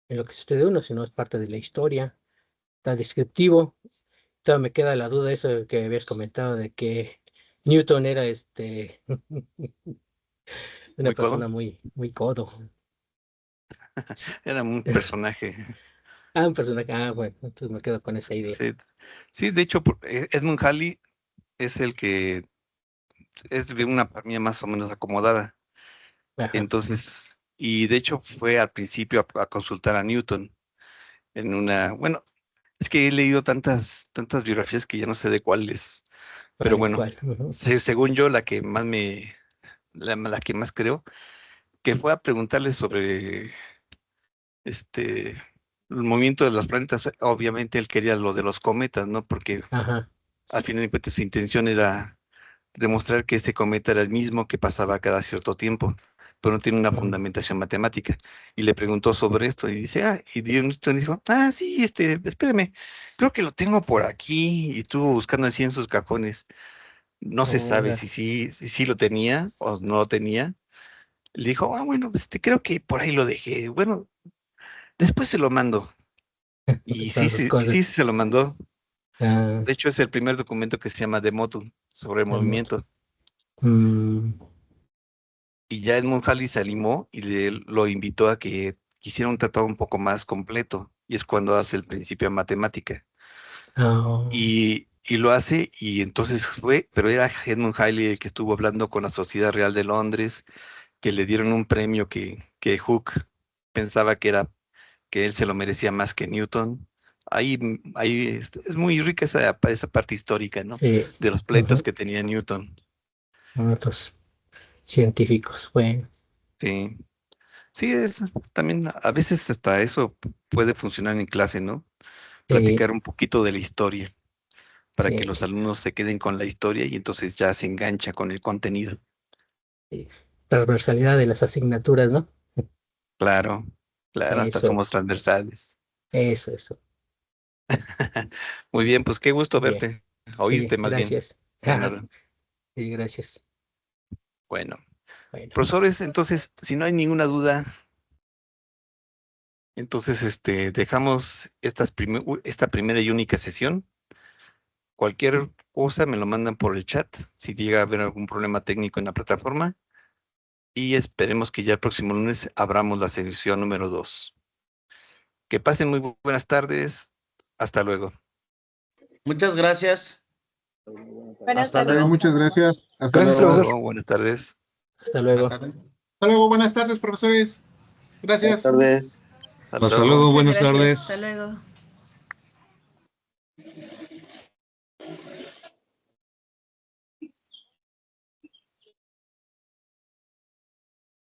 en lo que se estudia uno, sino es parte de la historia. Está descriptivo. Todavía me queda la duda eso que habías comentado de que Newton era una ¿Muy codo? persona muy codo. Era un personaje. Ah, un personaje. Ah, bueno, entonces me quedo con esa idea. Sí, sí, de hecho, Edmund Halley es el que es de una familia más o menos acomodada. Ajá. Entonces, y de hecho fue al principio a consultar a Newton bueno, es que he leído tantas biografías que ya no sé de cuáles, pero ¿Cuál es bueno, cuál? Ujú. según yo, la que más creo, que fue a preguntarle sobre este, el movimiento de los planetas. Obviamente él quería lo de los cometas, ¿no? Porque Ajá. al final de cuentas su intención era demostrar que ese cometa era el mismo que pasaba cada cierto tiempo, pero no tiene una Mm. fundamentación matemática. Y le preguntó sobre esto y dice, y Newton dijo, sí, espérame, creo que lo tengo por aquí, y estuvo buscando así en sus cajones. No se sabe Ahora, si lo tenía o no lo tenía. Le dijo, bueno, pues, creo que por ahí lo dejé. Bueno, después se lo mando. Y sí, todas sus sí, y sí cosas. se lo mandó. Ah, De hecho, es el primer documento que se llama The Model, sobre el el moto. movimiento. Mm, Y ya Edmund Halley se animó y lo invitó a que quisiera un tratado un poco más completo. Y es cuando hace el principio de matemática. ah, Y lo hace, y entonces pero era Edmund Halley el que estuvo hablando con la Sociedad Real de Londres, que le dieron un premio que Hooke pensaba que él se lo merecía más que Newton. Ahí es muy rica esa parte histórica, ¿no? sí. De los pleitos Ujú. que tenía Newton. Otros científicos. Bueno, Sí, sí, también a veces hasta eso puede funcionar en clase, ¿no? sí, Platicar un poquito de la historia para que sí, los alumnos se queden con la historia y entonces ya se engancha con el contenido. sí. Transversalidad de las asignaturas, ¿no? Claro, claro, hasta Eso, somos transversales. eso. Muy bien, pues qué gusto Bien. verte, Sí, oírte más bien, gracias. Leonardo. Sí, gracias. Bueno, Bueno, profesores, entonces, si no hay ninguna duda, entonces dejamos esta primera y única sesión. Cualquier cosa me lo mandan por el chat si llega a haber algún problema técnico en la plataforma, y esperemos que ya el próximo lunes abramos la sesión número 2. Que pasen muy buenas tardes. Hasta luego. Muchas gracias. Buenas Hasta tardes. luego. Muchas gracias. Hasta Gracias, luego. profesor. Buenas tardes. Hasta luego. Hasta luego, buenas tardes, profesores. Gracias. Buenas tardes. Hasta Hasta luego. luego, Muchas buenas gracias. tardes. Hasta luego.